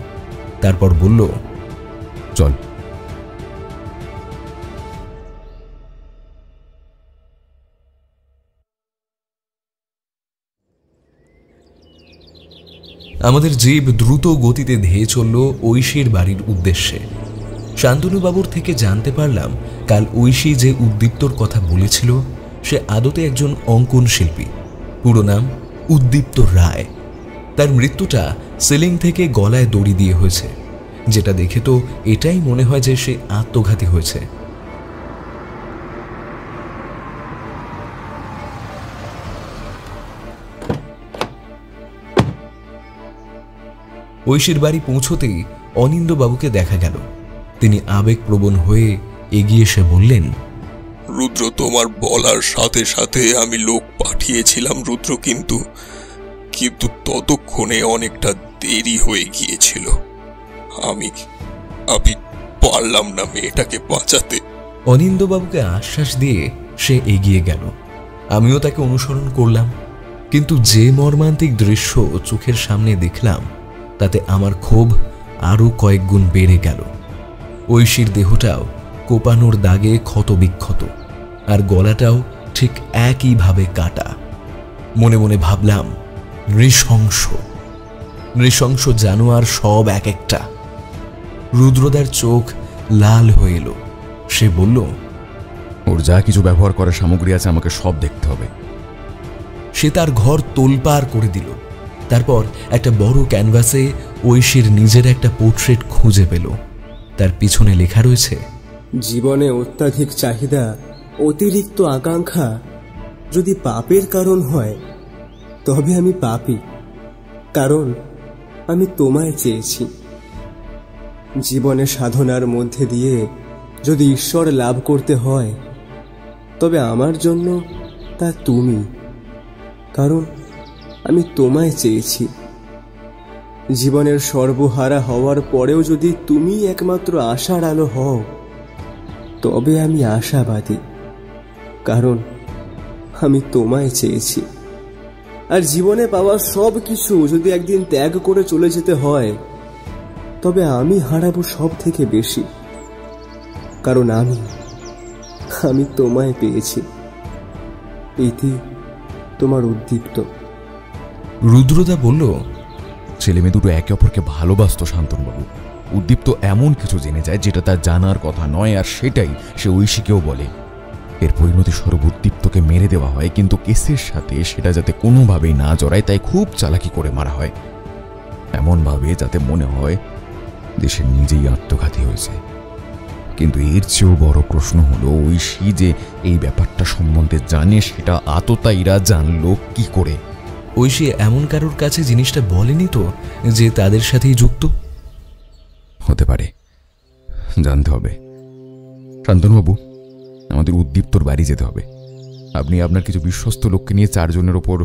তারপর বলল, চল। আমাদের জিপ দ্রুত গতিতে ধেয়ে চলল ঐশীর বাড়ির উদ্দেশ্যে। শান্তনুবাবুর থেকে জানতে পারলাম কাল ঐশী যে উদ্দীপ্তর কথা বলেছিল সে আদতে একজন অঙ্কন শিল্পী। পুরো নাম উদ্দীপ্ত রায়। তার মৃত্যুটা সিলিং থেকে গলায় দড়ি দিয়ে হয়েছে, যেটা দেখে তো এটাই মনে হয় যে সে আত্মঘাতী হয়েছে। ঐশীর বাড়ি পৌঁছতেই অনিন্দবাবুকে দেখা গেল। তিনি আবেগপ্রবণ হয়ে এগিয়ে এসে বললেন, রুদ্র, তোমার বলার সাথে সাথে আমি লোক পাঠিয়েছিলাম রুদ্র, কিন্তু ততক্ষণে অনেকটা দেরি হয়ে গিয়েছিল। আমি পারলাম না মেয়েটাকে বাঁচাতে। অনিন্দবাবুকে আশ্বাস দিয়ে সে এগিয়ে গেল। আমিও তাকে অনুসরণ করলাম, কিন্তু যে মর্মান্তিক দৃশ্য চোখের সামনে দেখলাম তাতে আমার ক্ষোভ আরও কয়েক গুণ বেড়ে গেল। ঐশীর দেহটাও কোপানোর দাগে ক্ষতবিক্ষত, আর গলাটাও ঠিক একইভাবে কাটা। মনে মনে ভাবলাম, নৃশংস জানোয়ার সব এক একটা। রুদ্রদার চোখ লাল হয়ে এলো। সে বলল, ওর যা কিছু ব্যবহার করার সামগ্রী আছে আমাকে সব দেখতে হবে। সে তার ঘর তোলপাড় করে দিল। তারপর একটা বড় ক্যানভাসে ঐশীর নিজের একটা পোর্ট্রেট খুঁজে পেল। তার পিছনে লেখা রয়েছে, জীবনে অত্যাধিক চাহিদা, অতিরিক্ত আকাঙ্ক্ষা যদি পাপের কারণ হয়, তবে আমি পাপী, কারণ আমি তোমায় চেয়েছি। জীবনে সাধনার মধ্যে দিয়ে যদি ঈশ্বর লাভ করতে হয়, তবে আমার জন্য তা তুমি, কারণ আমি তোমায় চেয়েছি। জীবনের সর্বহারা হওয়ার পরেও যদি তুমি একমাত্র আশার আলো হও, তবে আমি আশাবাদী, কারণ আমি তোমায় চেয়েছি। আর জীবনে পাওয়া সব কিছু যদি একদিন ত্যাগ করে চলে যেতে হয়, তবে আমি হারাবো সব থেকে বেশি, কারণ আমি তোমায় পেয়েছি। ইতি তোমার উদ্দীপ্ত। রুদ্রদা বলল, ছেলে মেয়ে দুটো একে অপরকে ভালোবাসত শান্তনুবাবু। উদ্দীপ্ত এমন কিছু জেনে যায় যেটা তার জানার কথা নয়, আর সেটাই সে ঐশীকেও বলে। এর পরিণতি স্বরূপ উদ্দীপ্তকে মেরে দেওয়া হয়, কিন্তু কেসের সাথে সেটা যাতে কোনোভাবেই না জড়ায় তাই খুব চালাকি করে মারা হয়, এমনভাবে যাতে মনে হয় যে সে নিজেই আত্মঘাতী হয়েছে। কিন্তু এর চেয়েও বড় প্রশ্ন হলো, ঐশী যে এই ব্যাপারটা সম্বন্ধে জানে সেটা আততায়ীরা জানলো কি করে? ঐশী এমন কারোর কাছে জিনিসটা বলেনি তো যে তাদের সাথেই যুক্ত? হতে পারে, জানতে হবে। শান্তনুবাবু, আমাদের উদ্দীপ্তর বাড়ি যেতে হবে। আপনি আপনার কিছু বিশ্বস্ত লোককে নিয়ে 4 জনের ওপর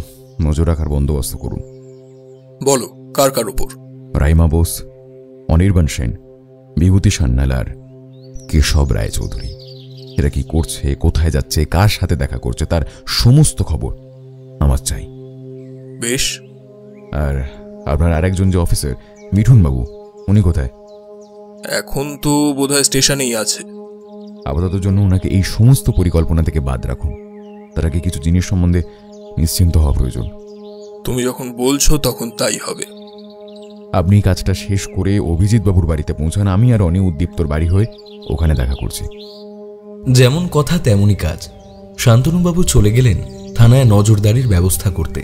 নজর রাখার বন্দোবস্ত করুন। বলো, কার কার উপর? রাইমা বোস, অনির্বাণ সেন, বিভূতি সান্যাল আর কেশব রায়চৌধুরী। এরা কি করছে, কোথায় যাচ্ছে, কার সাথে দেখা করছে, তার সমস্ত খবর আমার চাই। বেশ। আর আপনার আরেকজন যে অফিসার মিঠুনবাবু, উনি কোথায়? এখন তো বোধহয় স্টেশনেই আছে। আপাতত জন্য ওনাকে এই সমস্ত পরিকল্পনা থেকে বাদ রাখুন। তার আগে কিছু জিনিস সম্বন্ধে নিশ্চিন্ত হওয়া প্রয়োজন। তুমি যখন বলছো তখন তাই হবে। আপনি কাজটা শেষ করে অভিজিৎ বাবুর বাড়িতে পৌঁছান, আমি আর অনি উদ্দীপ্তর বাড়ি হয়ে ওখানে দেখা করছি। যেমন কথা তেমনই কাজ। শান্তনুবাবু চলে গেলেন থানায় নজরদারির ব্যবস্থা করতে।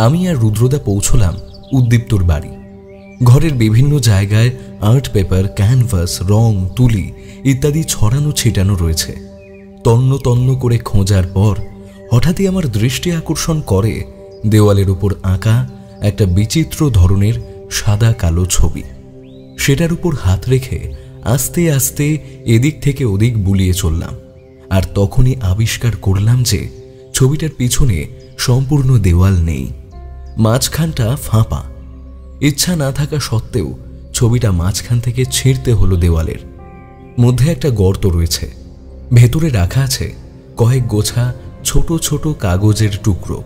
আমি আর রুদ্রদা পৌঁছলাম উদ্দীপ্তর বাড়ি। ঘরের বিভিন্ন জায়গায় আর্ট পেপার, ক্যানভাস, রং, তুলি ইত্যাদি ছড়ানো ছিটানো রয়েছে। তন্ন তন্ন করে খোঁজার পর হঠাৎই আমার দৃষ্টি আকর্ষণ করে দেওয়ালের উপর আঁকা একটা বিচিত্র ধরনের সাদা কালো ছবি। সেটার উপর হাত রেখে আস্তে আস্তে এদিক থেকে ওদিক বুলিয়ে চললাম। আর তখনই আবিষ্কার করলাম যে ছবিটার পিছনে সম্পূর্ণ দেওয়াল নেই, মাঝখানটা ফাঁপা। ইচ্ছা না থাকা সত্ত্বেও ছবিটা মাঝখান থেকে ছিঁড়তে হলো দেওয়ালের। মধ্যে একটা গর্ত রয়েছে, ভেতরে রাখা আছে কয়েক গোছা ছোট ছোট কাগজের টুকরো,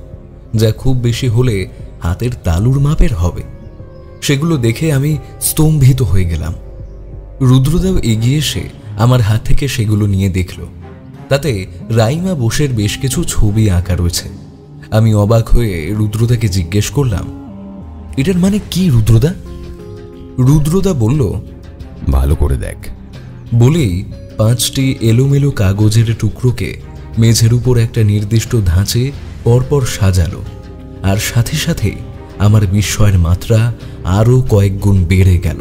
যা খুব বেশি হলে হাতের তালুর মাপের হবে। সেগুলো দেখে আমি স্তম্ভিত হয়ে গেলাম। রুদ্রদেব এগিয়ে এসে আমার হাত থেকে সেগুলো নিয়ে দেখল। তাতে রাইমা বোসের বেশ কিছু ছবি আঁকা রয়েছে। আমি অবাক হয়ে রুদ্রদাকে জিজ্ঞেস করলাম, এটার মানে কি রুদ্রদা? রুদ্রদা বলল, ভালো করে দেখ। বলেই 5টি এলোমেলো কাগজের টুকরোকে মেঝের উপর একটা নির্দিষ্ট ধাঁচে পরপর সাজালো। আর সাথে সাথে আমার বিস্ময়ের মাত্রা আরও কয়েক গুণ বেড়ে গেল।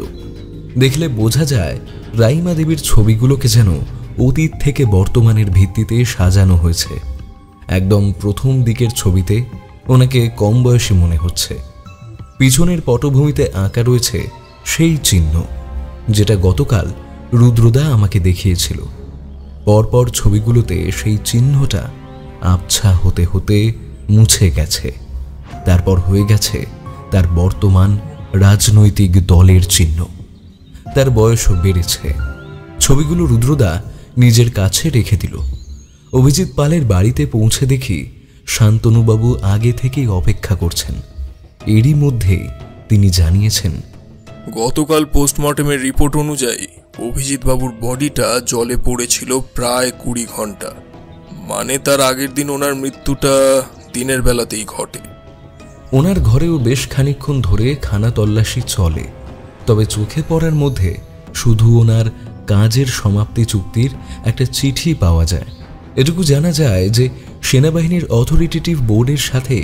দেখলে বোঝা যায় রাইমা দেবীর ছবিগুলোকে যেন অতীত থেকে বর্তমানের ভিত্তিতে সাজানো হয়েছে। একদম প্রথম দিকের ছবিতে ওনাকে কম বয়সী মনে হচ্ছে। পিছনের পটভূমিতে আঁকা রয়েছে সেই চিহ্ন যেটা গতকাল রুদ্রদা আমাকে দেখিয়েছিল। পরপর ছবিগুলোতে সেই চিহ্নটা আবছা হতে হতে মুছে গেছে। তারপর হয়ে গেছে তার বর্তমান রাজনৈতিক দলের চিহ্ন। তার বয়সও বেড়েছে। ছবিগুলো রুদ্রদা নিজের কাছে রেখে দিল। অভিজিৎ পালের বাড়িতে পৌঁছে দেখি শান্তনুবাবু আগে থেকেই অপেক্ষা করছেন। এরই মধ্যে তিনি জানিয়েছেন, গতকাল পোস্টমর্টেমের রিপোর্ট অনুযায়ী অভিজিৎ বাবুর বডিটা জলে পড়েছিল প্রায় 20 ঘন্টা। মানে তার আগের দিন ওনার মৃত্যুটা দিনের বেলাতেই ঘটে। ওনার ঘরেও বেশ খানিকক্ষণ ধরে খানা তল্লাশি চলে, তবে চোখে পড়ার মধ্যে শুধু ওনার কাজের সমাপ্তি চুক্তির একটা চিঠি পাওয়া যায়। এটুকু জানা যায় যে সেনাবাহিনীর অথরিটেটিভ বোর্ডের সাথে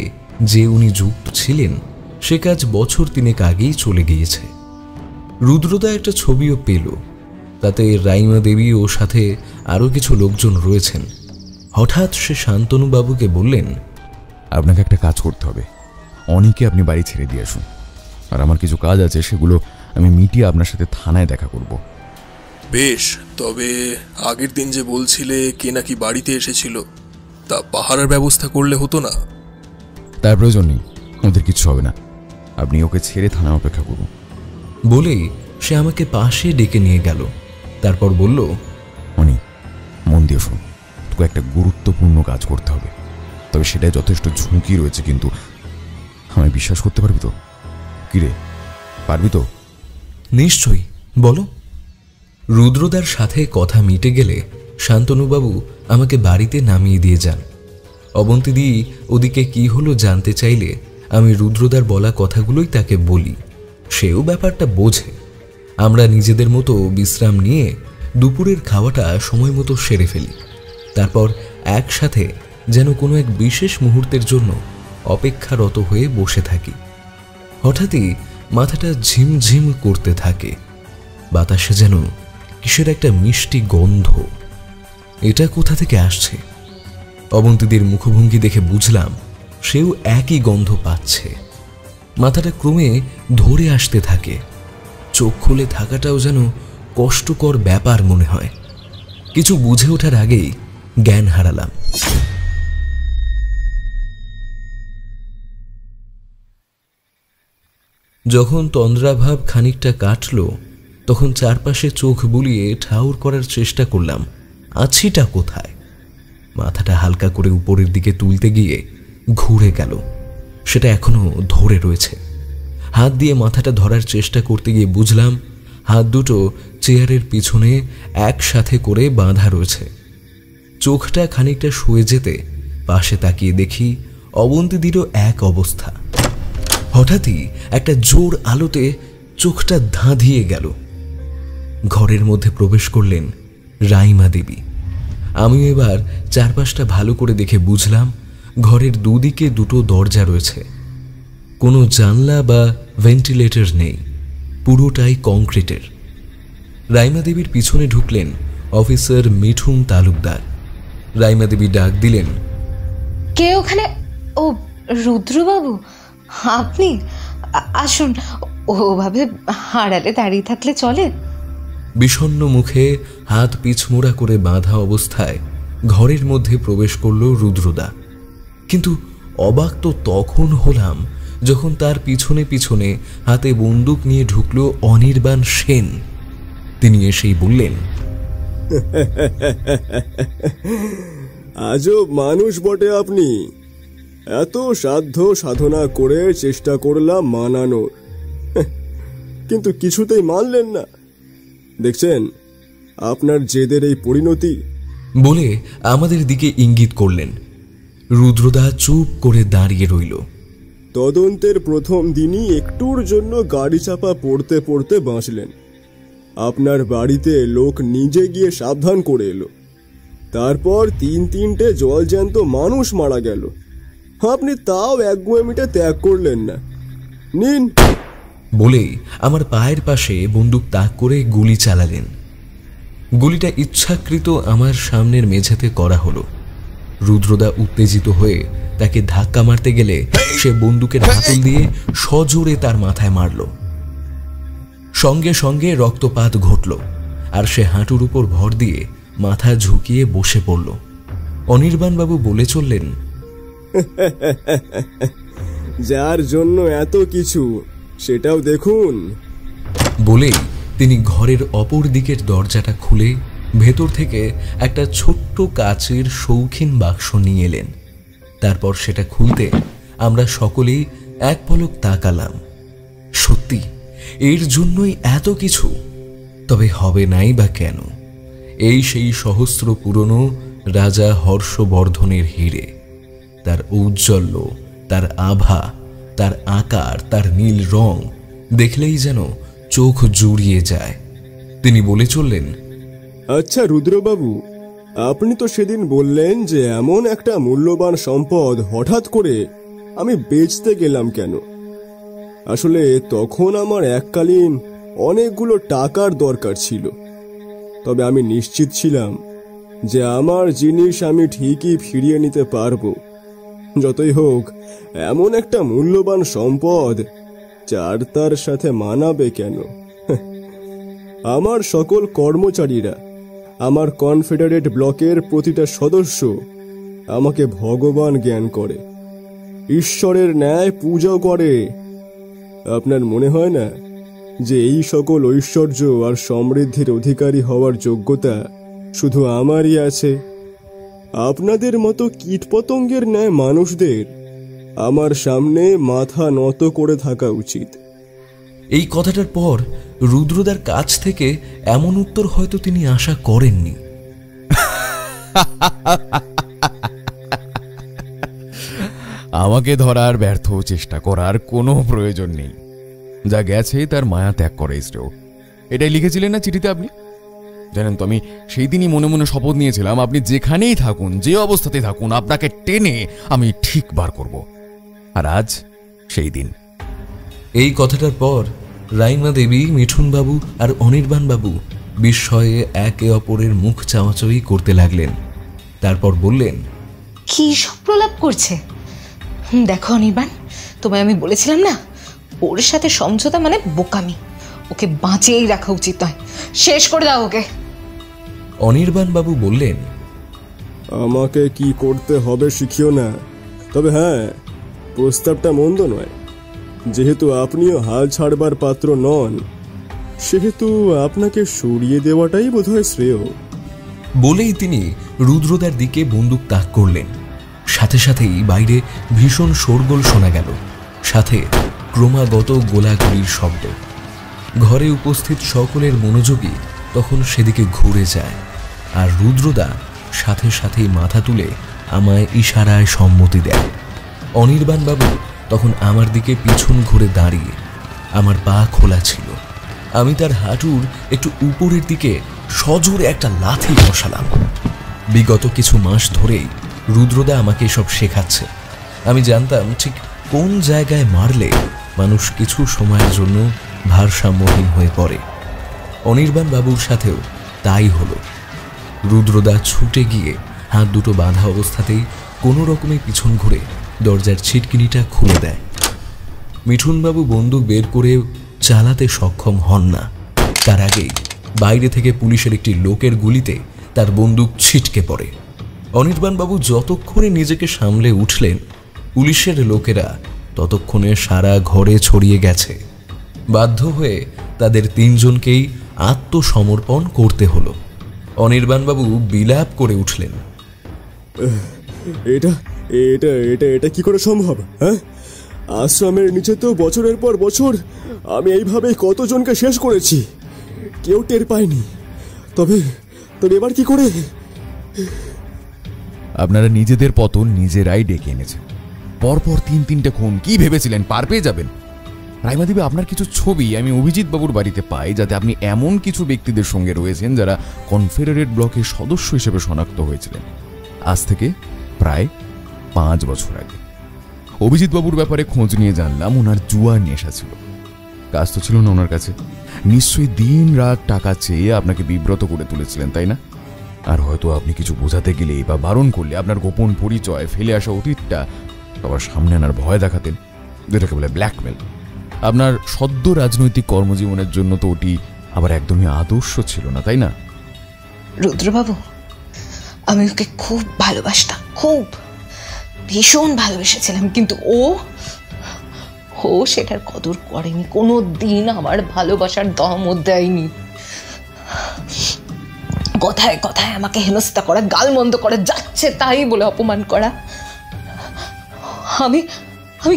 যে উনি যুক্ত ছিলেন সে কাজ বছর 3 আগেই চলে গিয়েছে। রুদ্রদা একটা ছবিও পেল, তাতে রাইমা দেবী ও সাথে আরও কিছু লোকজন রয়েছেন। হঠাৎ সে শান্তনুবাবুকে বললেন, আপনাকে একটা কাজ করতে হবে। অনেকে আপনি বাড়ি ছেড়ে দিয়ে আসুন, আর আমার কিছু কাজ আছে, সেগুলো আমি মিটিয়ে আপনার সাথে থানায় দেখা করব। বেশ, তবে আগের দিন যে বলছিলে কে নাকি বাড়িতে এসেছিল, তা পাহারার ব্যবস্থা করলে হতো না? তার প্রয়োজন নেই, ওদের কিছু হবে না। আপনি ওকে ছেড়ে থানায় অপেক্ষা করুন। বলেই সে আমাকে পাশে ডেকে নিয়ে গেল। তারপর বলল, অনি, মন দিয়ে শুন, তোকে একটা গুরুত্বপূর্ণ কাজ করতে হবে, তবে সেটাই যথেষ্ট ঝুঁকি রয়েছে, কিন্তু আমায় বিশ্বাস করতে পারবি তো? কিরে, পারবি তো? নিশ্চয়ই, বলো। রুদ্রদার সাথে কথা মিটে গেলে শান্তনুবাবু আমাকে বাড়িতে নামিয়ে দিয়ে যান। অবন্তীদি ওদিকে কি হলো জানতে চাইলে আমি রুদ্রদার বলা কথাগুলোই তাকে বলি। সেও ব্যাপারটা বোঝে। আমরা নিজেদের মতো বিশ্রাম নিয়ে দুপুরের খাওয়াটা সময় মতো সেরে ফেলি। তারপর একসাথে যেন কোনো এক বিশেষ মুহূর্তের জন্য অপেক্ষারত হয়ে বসে থাকি। হঠাৎই মাথাটা ঝিমঝিম করতে থাকে। বাতাসে যেন কিসের একটা মিষ্টি গন্ধ। এটা কোথা থেকে আসছে? অবন্তীদের মুখভঙ্গি দেখে বুঝলাম সেও একই গন্ধ পাচ্ছে। মাথাটা ক্রমে ধরে আসতে থাকে। চোখ খুলে থাকাটাও যেন কষ্টকর ব্যাপার মনে হয়। কিছু বুঝে ওঠার আগেই জ্ঞান হারালাম। যখন তন্দ্রাভাব খানিকটা কাটল, তখন চারপাশে চোখ বুলিয়ে ঠাউর করার চেষ্টা করলাম আছিটা কোথায়। মাথাটা হালকা করে উপরের দিকে তুলতে গিয়ে ঘুরে গেল, সেটা এখনো ধরে রয়েছে। হাত দিয়ে মাথাটা ধরার চেষ্টা করতে গিয়ে বুঝলাম হাত দুটো চেয়ারের পিছনে একসাথে করে বাঁধা রয়েছে। চোখটা খানিকটা শুয়ে যেতে পাশে তাকিয়ে দেখি অবন্তীদেরও এক অবস্থা। হঠাৎই একটা জোর আলোতে চোখটা ধাঁধিয়ে গেল। ঘরের মধ্যে প্রবেশ করলেন রাইমা দেবী। আমি এবার চারপাশটা ভালো করে দেখে বুঝলাম ঘরের দুদিকে দুটো দরজা রয়েছে, কোনো জানলা বা ভেন্টিলেটর নেই, পুরোটাই কংক্রিটের। রাইমা দেবীর পিছনে ঢুকলেন অফিসার মিঠুন তালুকদার। রাইমা দেবী ডাক দিলেন, কে ওখানে? ও রুদ্রবাবু, আপনি আসুন। ওভাবে হারালে দাঁড়িয়ে থাকলে চলে? বিষণ্ণ মুখে হাত পিছমোড়া করে বাঁধা অবস্থায় ঘরের মধ্যে প্রবেশ করল রুদ্রদা। কিন্তু অবাক তো তখন হলাম যখন তার পিছনে পিছনে হাতে বন্দুক নিয়ে ঢুকল অনির্বাণ সেন। তিনি এসেই বললেন, আজও মানুষ বটে আপনি। এত সাধ্য সাধনা করে চেষ্টা করলাম মানানোর, কিন্তু কিছুতেই মানলেন না। দেখছেন আপনার জেদের এই পরিণতি। বলে আমাদের দিকে ইঙ্গিত করলেন। রুদ্রদা চুপ করে দাঁড়িয়ে রইল। তদন্তের প্রথম দিনই একটুর জন্য গাড়ি চাপা পড়তে পড়তে বাঁচলেন। আপনার বাড়িতে লোক নিজে গিয়ে সাবধান করে এলো। তারপর 3-3টে জলজ্যান্ত মানুষ মারা গেল। আপনি তাও একগুঁয়েমিটা ত্যাগ করলেন না। নিন। বলেই আমার পায়ের পাশে বন্দুক তাক করে গুলি চালালেন। গুলিটা ইচ্ছাকৃত আমার সামনের মেঝেতে করা হলো। রুদ্রদা উত্তেজিত হয়ে তাকে ধাক্কা মারতে গেলে সে বন্দুকের হাতল দিয়ে সজোরে তার মাথায় মারল। সঙ্গে সঙ্গে রক্তপাত ঘটল, আর সে হাঁটুর উপর ভর দিয়ে মাথা ঝুঁকিয়ে বসে পড়ল। অনির্বাণবাবু বলে চললেন, যার জন্য এত কিছু সেটাও দেখুন। বলেই তিনি ঘরের অপর দিকের দরজাটা খুলে ভেতর থেকে একটা ছোট্ট কাচের শৌখিন বাক্স নিয়ে এলেন। তারপর সেটা খুলতে আমরা সকলেই এক পলক তাকালাম। সত্যি এর জন্যই এত কিছু। তবে হবে নাই বা কেন? এই সেই সহস্র পুরনো রাজা হর্ষবর্ধনের হিরে। তার ঔজ্জ্বল্য, তার আভা, তার আকার, তার নীল রং দেখলেই যেন চোখ জুড়িয়ে যায়। তিনি বলে চললেন, আচ্ছা রুদ্রবাবু, আপনি তো সেদিন বললেন যে এমন একটা মূল্যবান সম্পদ হঠাৎ করে আমি বেচতে গেলাম কেন? আসলে তখন আমার এককালীন অনেকগুলো টাকার দরকার ছিল। তবে আমি নিশ্চিত ছিলাম যে আমার জিনিস আমি ঠিকই ফিরিয়ে নিতে পারবো। যতই হোক এমন একটা মূল্যবান সম্পদ যার তার সাথে মানাবে কেন? আমার সকল কর্মচারীরা, আমার কনফেডারেট ব্লকের প্রতিটা সদস্য আমাকে ভগবান জ্ঞান করে, ঈশ্বরের ন্যায় পূজা করে। আপনার মনে হয় না যে এই সকল ঐশ্বর্য আর সমৃদ্ধির অধিকারী হওয়ার যোগ্যতা শুধু আমারই আছে? আপনাদের মতো কীটপতঙ্গের ন্যায় মানুষদের আমার সামনে মাথা নত করে থাকা উচিত। এই কথাটার পর রুদ্রদার কাছ থেকে এমন উত্তর হয়তো তিনি আশা করেননি। আমাকে ধরার ব্যর্থ চেষ্টা করার কোনো প্রয়োজন নেই। যা গেছে তার মায়া ত্যাগ করে শ্রেয়। এটাই লিখেছিলেন না চিঠিতে আপনি? জানেন তো, আমি সেই দিনই মনে মনে শপথ নিয়েছিলাম আপনি যেখানেই থাকুন, যে অবস্থাতে থাকুন, আপনাকে টেনে আমি ঠিক বার করব। আর আজ সেই দিন। এই কথাটার পর রাইমা দেবী, মিঠুনবাবু আর অনির্বাণবাবু বিস্ময়ে একে অপরের মুখ চাওয়াচাওয়ি করতে লাগলেন। তারপর বললেন, কি সব প্রলাপ করছে? দেখো অনির্বাণ, তোমায় আমি বলেছিলাম না, ওর সাথে সমঝোতা মানে বোকামি। ওকে বাঁচিয়েই রাখা উচিত নয়, শেষ করে দাও ওকে। অনির্বাণবাবু বললেন, আমাকে কি করতে হবে শিখিও না। তবে হ্যাঁ, প্রস্তাবটা মন্দ নয়। যেহেতু আপনিও হাল ছাড়বার পাত্র নন, সেহেতু আপনাকে সরিয়ে দেওয়াটাই বোধহয় শ্রেয়। বলেই তিনি রুদ্রদার দিকে বন্দুক তাক করলেন। সাথে সাথেই বাইরে ভীষণ শোরগোল শোনা গেল, সাথে ক্রমাগত গোলাগুলির শব্দ। ঘরে উপস্থিত সকলের মনোযোগী তখন সেদিকে ঘুরে যায়, আর রুদ্রদা সাথে সাথেই মাথা তুলে আমায় ইশারায় সম্মতি দেয়। অনির্বাণবাবু তখন আমার দিকে পিছন ঘুরে দাঁড়িয়ে, আমার পা খোলা ছিল। আমি তার হাঁটুর একটু উপরের দিকে সজোরে একটা লাথি বসালাম। বিগত কিছু মাস ধরেই রুদ্রদা আমাকে সব শেখাচ্ছে। আমি জানতাম ঠিক কোন জায়গায় মারলে মানুষ কিছু সময়ের জন্য ভারসাম্যহীন হয়ে পড়ে। অনির্বাণ বাবুর সাথেও তাই হলো। রুদ্রদা ছুটে গিয়ে হাত দুটো বাঁধা অবস্থাতেই কোনো রকমে পিছন ঘুরে দরজার ছিটকিনিটা খুলে দেয়। মিঠুনবাবু বন্দুক বের করে চালাতে সক্ষম হন না। তার আগেই বাইরে থেকে পুলিশের একটি লোকের গুলিতে তার বন্দুক ছিটকে পড়ে। অনির্বাণবাবু যতক্ষণে নিজেকে সামলে উঠলেন, পুলিশের লোকেরা ততক্ষণে সারা ঘরে ছড়িয়ে গেছে। বাধ্য হয়ে তাদের তিনজনকেই আত্মসমর্পণ করতে হলো। অনির্বাণবাবু বিলাপ করে উঠলেন, এটা এটা এটা এটা কি করে সম্ভব? হ্যাঁ, আশ্রমের নিচে তো বছরের পর বছর আমি এইভাবেই কতজনকে শেষ করেছি, কেউ টের পায়নি। তবে তবে এবার কি করে? আপনারা নিজেদের পতন নিজেরাই ডেকে এনেছেন। পরপর তিনটে খুন, কি ভেবেছিলেন পার পেয়ে যাবেন? রাইমাদেবী, আপনার কিছু ছবি আমি অভিজিৎ বাবুর বাড়িতে পাই, যাতে আপনি এমন কিছু ব্যক্তিদের সঙ্গে রয়েছেন যারা কনফেডারেট ব্লকের সদস্য হিসেবে শনাক্ত হয়েছিলেন আজ থেকে প্রায় 5 বছর আগে। অভিজিৎ বাবুর ব্যাপারে খোঁজ নিয়ে জানলাম ওনার জুয়া নেশা ছিল। কাজ তো ছিল না ওনার কাছে। নিশ্চয়ই দিন রাত টাকা চেয়ে আপনাকে বিব্রত করে তুলেছিলেন, তাই না? আর হয়তো আপনি কিছু বোঝাতে গেলে বা বারণ করলে আপনার গোপন পরিচয়, ফেলে আসা অতীতটা সবার সামনে আনার ভয় দেখাতেন, যেটাকে বলে ব্ল্যাকমেল। আপনার সদ্য রাজনৈতিক কর্মজীবনের জন্য তো ওটি আবার একদমই আদর্শ ছিল না, তাই না? রুদ্রবাবু, আমি ওকে খুব ভালোবাসতাম, খুব ভীষণ ভালোবেসেছিলাম, কিন্তু ও সেটার কদর করেনি, কোনো দিন আমার ভালোবাসার দমও দেয়নি। কথায় কথায় আমাকে হেনস্থা করা, গালমন্দ করা, যাচ্ছে তাই বলে অপমান করা। আমি আমি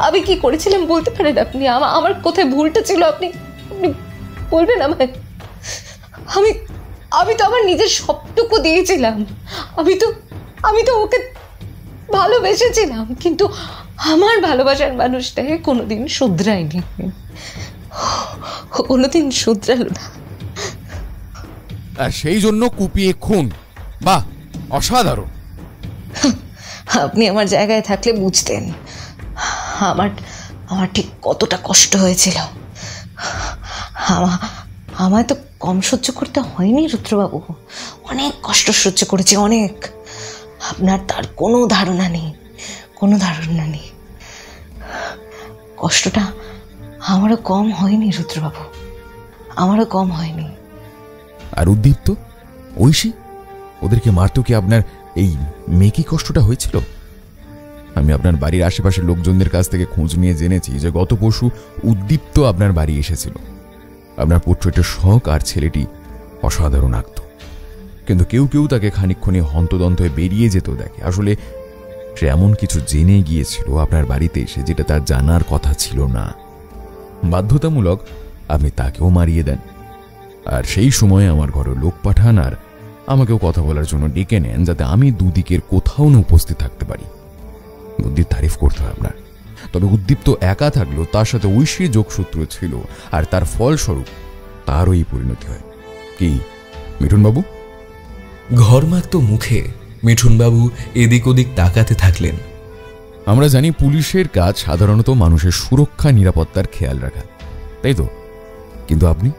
আমি কি করেছিলাম বলতে পারেন আপনি? আমার কোথায় ভুলটা ছিল আপনি বলবেন আমায়? আমি তো আমার নিজের সবটুকু দিয়েছিলাম। আমি তো ওকে ভালোবেসেছিলাম, কিন্তু আমার ভালোবাসার মানুষটাকে কোনোদিন শুধরায়নি, কোনোদিন শুধরালো না। আর সেই জন্য কুপিয়ে খুন। বাহ, অসাধারণ। আপনি আমার জায়গায় থাকলে বুঝতেন আমার ঠিক কতটা কষ্ট হয়েছিল। আমায় তো কম সহ্য করতে হয়নি রুদ্রবাবু, অনেক কষ্ট সহ্য করেছি, অনেক। আপনার তার কোনো ধারণা নেই, কোনো ধারণা নেই। কষ্টটা আমারও কম হয়নি রুদ্রবাবু, আমারও কম হয়নি। আর উদ্দীপ্ত, ঐশী, ওদেরকে মারতেও কি আপনার এই মেকি কষ্টটা হয়েছিল? আমি আপনার বাড়ির আশেপাশের লোকজনদের কাছ থেকে খোঁজ নিয়ে জেনেছি যে গত পরশু উদ্দীপ্ত আপনার বাড়ি এসেছিল। আপনার পোর্ট্রেটের শখ আর ছেলেটি অসাধারণ আঁকত, কিন্তু কেউ কেউ তাকে খানিকক্ষণে হন্তদন্ত হয়ে বেরিয়ে যেত দেখে। আসলে সে এমন কিছু জেনে গিয়েছিল আপনার বাড়িতে এসে, যেটা তার জানার কথা ছিল না। বাধ্যতামূলক আপনি তাকেও মারিয়ে দেন, আর সেই সময় আমার ঘরে লোক পাঠান আর আমাকেও কথা বলার জন্য ডেকে নেন, যাতে আমি দুদিকের কোথাও না উপস্থিত থাকতে পারি। বুদ্ধির তারিফ করতে হয় আপনার। তবে উদ্দীপ্ত একা থাকলেও তার সাথে ঐশীর যোগসূত্র ছিল, আর তার ফলস্বরূপ তারও এই পরিণতি হয়। কি মিঠুনবাবু? ঘরমাক্ত মুখে মিঠুনবাবু এদিক ওদিক তাকাতে থাকলেন। আমরা জানি পুলিশের কাজ সাধারণত মানুষের সুরক্ষা, নিরাপত্তার খেয়াল রাখা, তাই তো? কিন্তু আপনি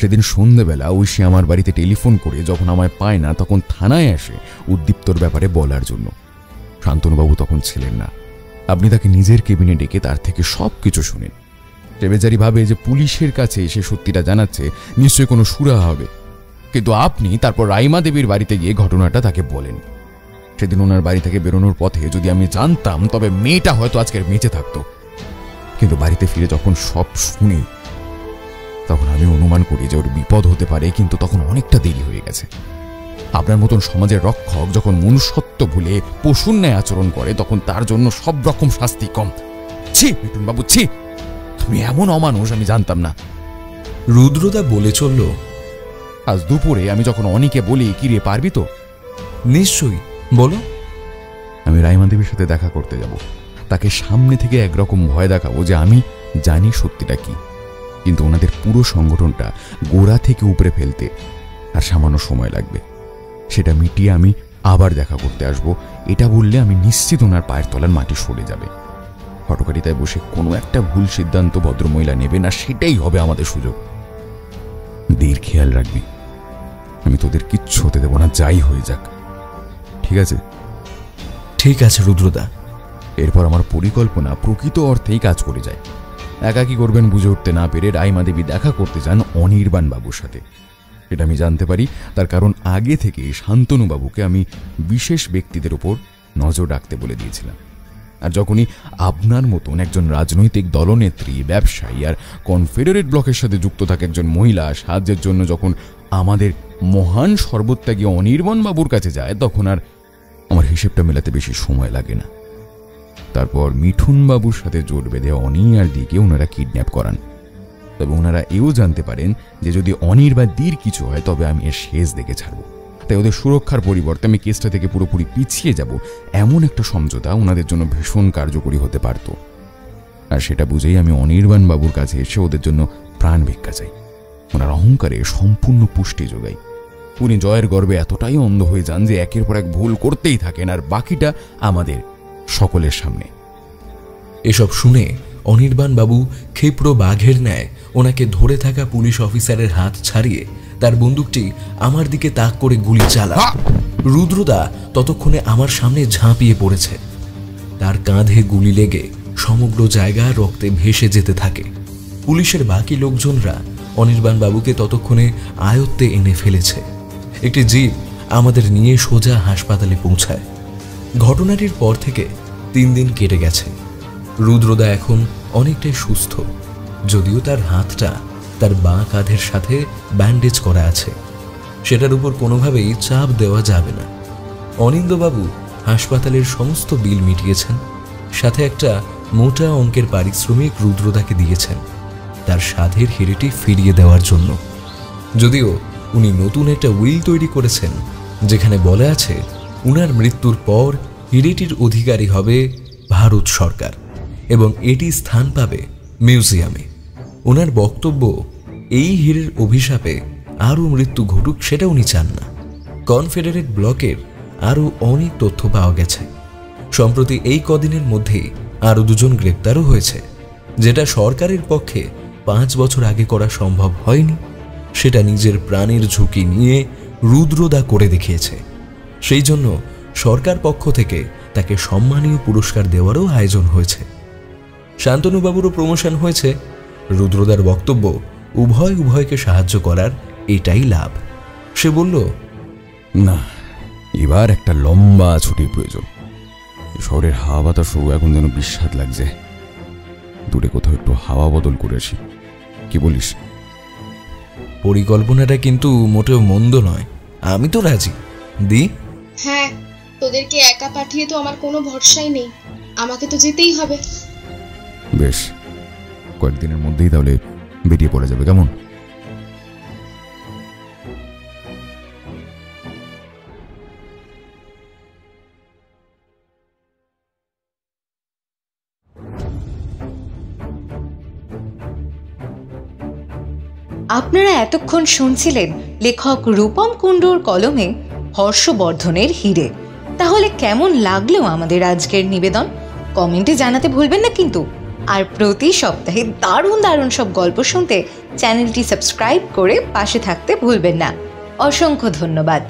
সেদিন সন্ধ্যেবেলা ঐশী আমার বাড়িতে টেলিফোন করে যখন আমায় পায় না, তখন থানায় আসে উদ্দীপ্তর ব্যাপারে বলার জন্য। শান্তনুবাবু তখন ছিলেন না। আপনি তাকে নিজের কেবিনে ডেকে তার থেকে সব কিছু শুনেন। সে বেচারি ভাবে যে পুলিশের কাছে এসে সত্যিটা জানাচ্ছে, নিশ্চয়ই কোনো সুরাহা হবে। কিন্তু আপনি তারপর রাইমা দেবীর বাড়িতে গিয়ে ঘটনাটা তাকে বলেন। সেদিন ওনার বাড়ি থেকে বেরোনোর পথে যদি আমি জানতাম তবে মেয়েটা হয়তো আজকের বেঁচে থাকতো। কিন্তু বাড়িতে ফিরে যখন সব শুনি তখন আমি অনুমান করি যে ওর বিপদ হতে পারে, কিন্তু তখন অনেকটা দেরি হয়ে গেছে। আপনার মতন সমাজের রক্ষক যখন মনুষ্যত্ব ভুলে পশুর ন্যায় আচরণ করে তখন তার জন্য সব রকম শাস্তি কম। ছি মিঠুন বাবু, ছি, তুমি এমন অমানুষ আমি জানতাম না। রুদ্রদা বলে চলল, আজ দুপুরে আমি যখন অনিকে বলি, কি রে পারবি তো? নিশ্চয়ই, বলো। আমি রাইমা দেবীর সাথে দেখা করতে যাব। তাকে সামনে থেকে একরকম ভয় দেখাবো যে আমি জানি সত্যিটা কি, কিন্তু ওনাদের পুরো সংগঠনটা গোড়া থেকে উপরে ফেলতে আর সামান্য সময় লাগবে। সেটা মিটিয়ে আমি আবার দেখা করতে আসব, এটা বললে আমি নিশ্চিত ওনার পায়ের তলার মাটি সরে যাবে। হটকারিতায় বসে কোনো একটা ভুল সিদ্ধান্ত ভদ্রমহিলা নেবে না, সেটাই হবে আমাদের সুযোগ। দীর খেয়াল রাখবি, আমি তোদের কিচ্ছু হতে দেব না, যাই হয়ে যাক, ঠিক আছে? ঠিক আছে রুদ্রদা। এরপর আমার পরিকল্পনা প্রকৃত অর্থেই কাজ করে যায়। একা কি করবেন বুঝে উঠতে না পেরে রাইমা দেবী দেখা করতে যান অনির্বাণ বাবুর সাথে। এটা আমি জানতে পারি তার কারণ আগে থেকে শান্তনু বাবুকে আমি বিশেষ ব্যক্তিদের উপর নজর রাখতে বলে দিয়েছিলাম। আর যখনই আপনার মতন একজন রাজনৈতিক দলনেত্রী, ব্যবসায়ী আর কনফেডারেট ব্লকের সাথে যুক্ত থাকে একজন মহিলা সাহায্যের জন্য যখন আমাদের মহান সর্বত্যাগী অনির্বাণ বাবুর কাছে যায়, তখন আর আমার হিসেবটা মেলাতে বেশি সময় লাগে না। তারপর মিঠুন বাবুর সাথে জোট বেঁধে অনি আর দিকে ওনারা কিডন্যাপ করান। তবে ওনারা এও জানতে পারেন যে যদি অনির বা দীর কিছু হয় তবে আমি এর শেষ দেখে ছাড়ব। তাই ওদের সুরক্ষার পরিবর্তে আমি কেসটা থেকে পুরোপুরি পিছিয়ে যাব, এমন একটা সমঝোতা ওনাদের জন্য ভীষণ কার্যকরী হতে পারত। আর সেটা বুঝেই আমি অনির্বাণ বাবুর কাছে এসে ওদের জন্য প্রাণ ভিক্ষা চাই। ওনার অহংকারে সম্পূর্ণ পুষ্টি যোগাই। উনি জয়ের গর্বে এতটাই অন্ধ হয়ে যান যে একের পর এক ভুল করতেই থাকেন, আর বাকিটা আমাদের সকলের সামনে। এসব শুনে অনির্বাণ বাবু ক্ষিপ্র বাঘের ন্যায় ওনাকে ধরে থাকা পুলিশ অফিসারের হাত ছাড়িয়ে তার বন্দুকটি আমার দিকে তাক করে গুলি চালান। রুদ্রদা ততক্ষণে আমার সামনে ঝাঁপিয়ে পড়েছে। তার কাঁধে গুলি লেগে সমগ্র জায়গা রক্তে ভেসে যেতে থাকে। পুলিশের বাকি লোকজনরা অনির্বাণ বাবুকে ততক্ষণে আয়ত্তে এনে ফেলেছে। একটি জিপ আমাদের নিয়ে সোজা হাসপাতালে পৌঁছায়। ঘটনাটির পর থেকে 3 দিন কেটে গেছে। রুদ্রদা এখন অনেকটাই সুস্থ, যদিও তার হাতটা তার বাঁ কাঁধের সাথে ব্যান্ডেজ করা আছে। সেটার উপর কোনোভাবেই চাপ দেওয়া যাবে না। অনিন্দবাবু হাসপাতালের সমস্ত বিল মিটিয়েছেন, সাথে একটা মোটা অঙ্কের পারিশ্রমিক রুদ্রদাকে দিয়েছেন তার সাধের হিরেটি ফিরিয়ে দেওয়ার জন্য। যদিও উনি নতুন একটা উইল তৈরি করেছেন যেখানে বলা আছে উনার মৃত্যুর পর হিরেটির অধিকারী হবে ভারত সরকার এবং এটি স্থান পাবে মিউজিয়ামে। ওনার বক্তব্য, এই হীরের অভিশাপে আরও মৃত্যু ঘটুক সেটা উনি চান না। কনফেডারেট ব্লকের আরও অনেক তথ্য পাওয়া গেছে। সম্প্রতি এই কদিনের মধ্যেই আরও 2 জন গ্রেপ্তারও হয়েছে, যেটা সরকারের পক্ষে 5 বছর আগে করা সম্ভব হয়নি। সেটা নিজের প্রাণের ঝুঁকি নিয়ে রুদ্রদা করে দেখিয়েছে। সেই জন্য সরকার পক্ষ থেকে তাকে সম্মানীয় পুরস্কার দেওয়ারও আয়োজন হয়েছে। শান্তনুবাবুরও প্রমোশন হয়েছে। রুদ্রদার বক্তব্য, উভয়কে সাহায্য করার এটাই লাভ। সে বলল, না, এবার একটা লম্বা ছুটির প্রয়োজন। শহরের হাওয়া বাতাসও এখন যেন বিস্বাদ লাগছে। দূরে কোথাও একটু হাওয়া বদল করেছি, কি বলিস? পরিকল্পনাটা কিন্তু মোটেও মন্দ নয়, আমি তো রাজি। দি? হ্যাঁ, তোদেরকে একা পাঠিয়ে তো আমার কোনো ভরসাই নেই, আমাকে তো যেতেই হবে। বেশ, কয়েকদিনের মধ্যেই তাহলে বেরিয়ে পড়া যাবে, কেমন? আপনারা এতক্ষণ শুনছিলেন লেখক রূপম কুণ্ডুর কলমে হর্ষবর্ধনের হিরে। তাহলে কেমন লাগলো আমাদের আজকের নিবেদন? কমেন্টে জানাতে ভুলবেন না কিন্তু। আর প্রতি সপ্তাহে দারুণ দারুণ সব গল্প শুনতে চ্যানেলটি সাবস্ক্রাইব করে পাশে থাকতে ভুলবেন না। অসংখ্য ধন্যবাদ।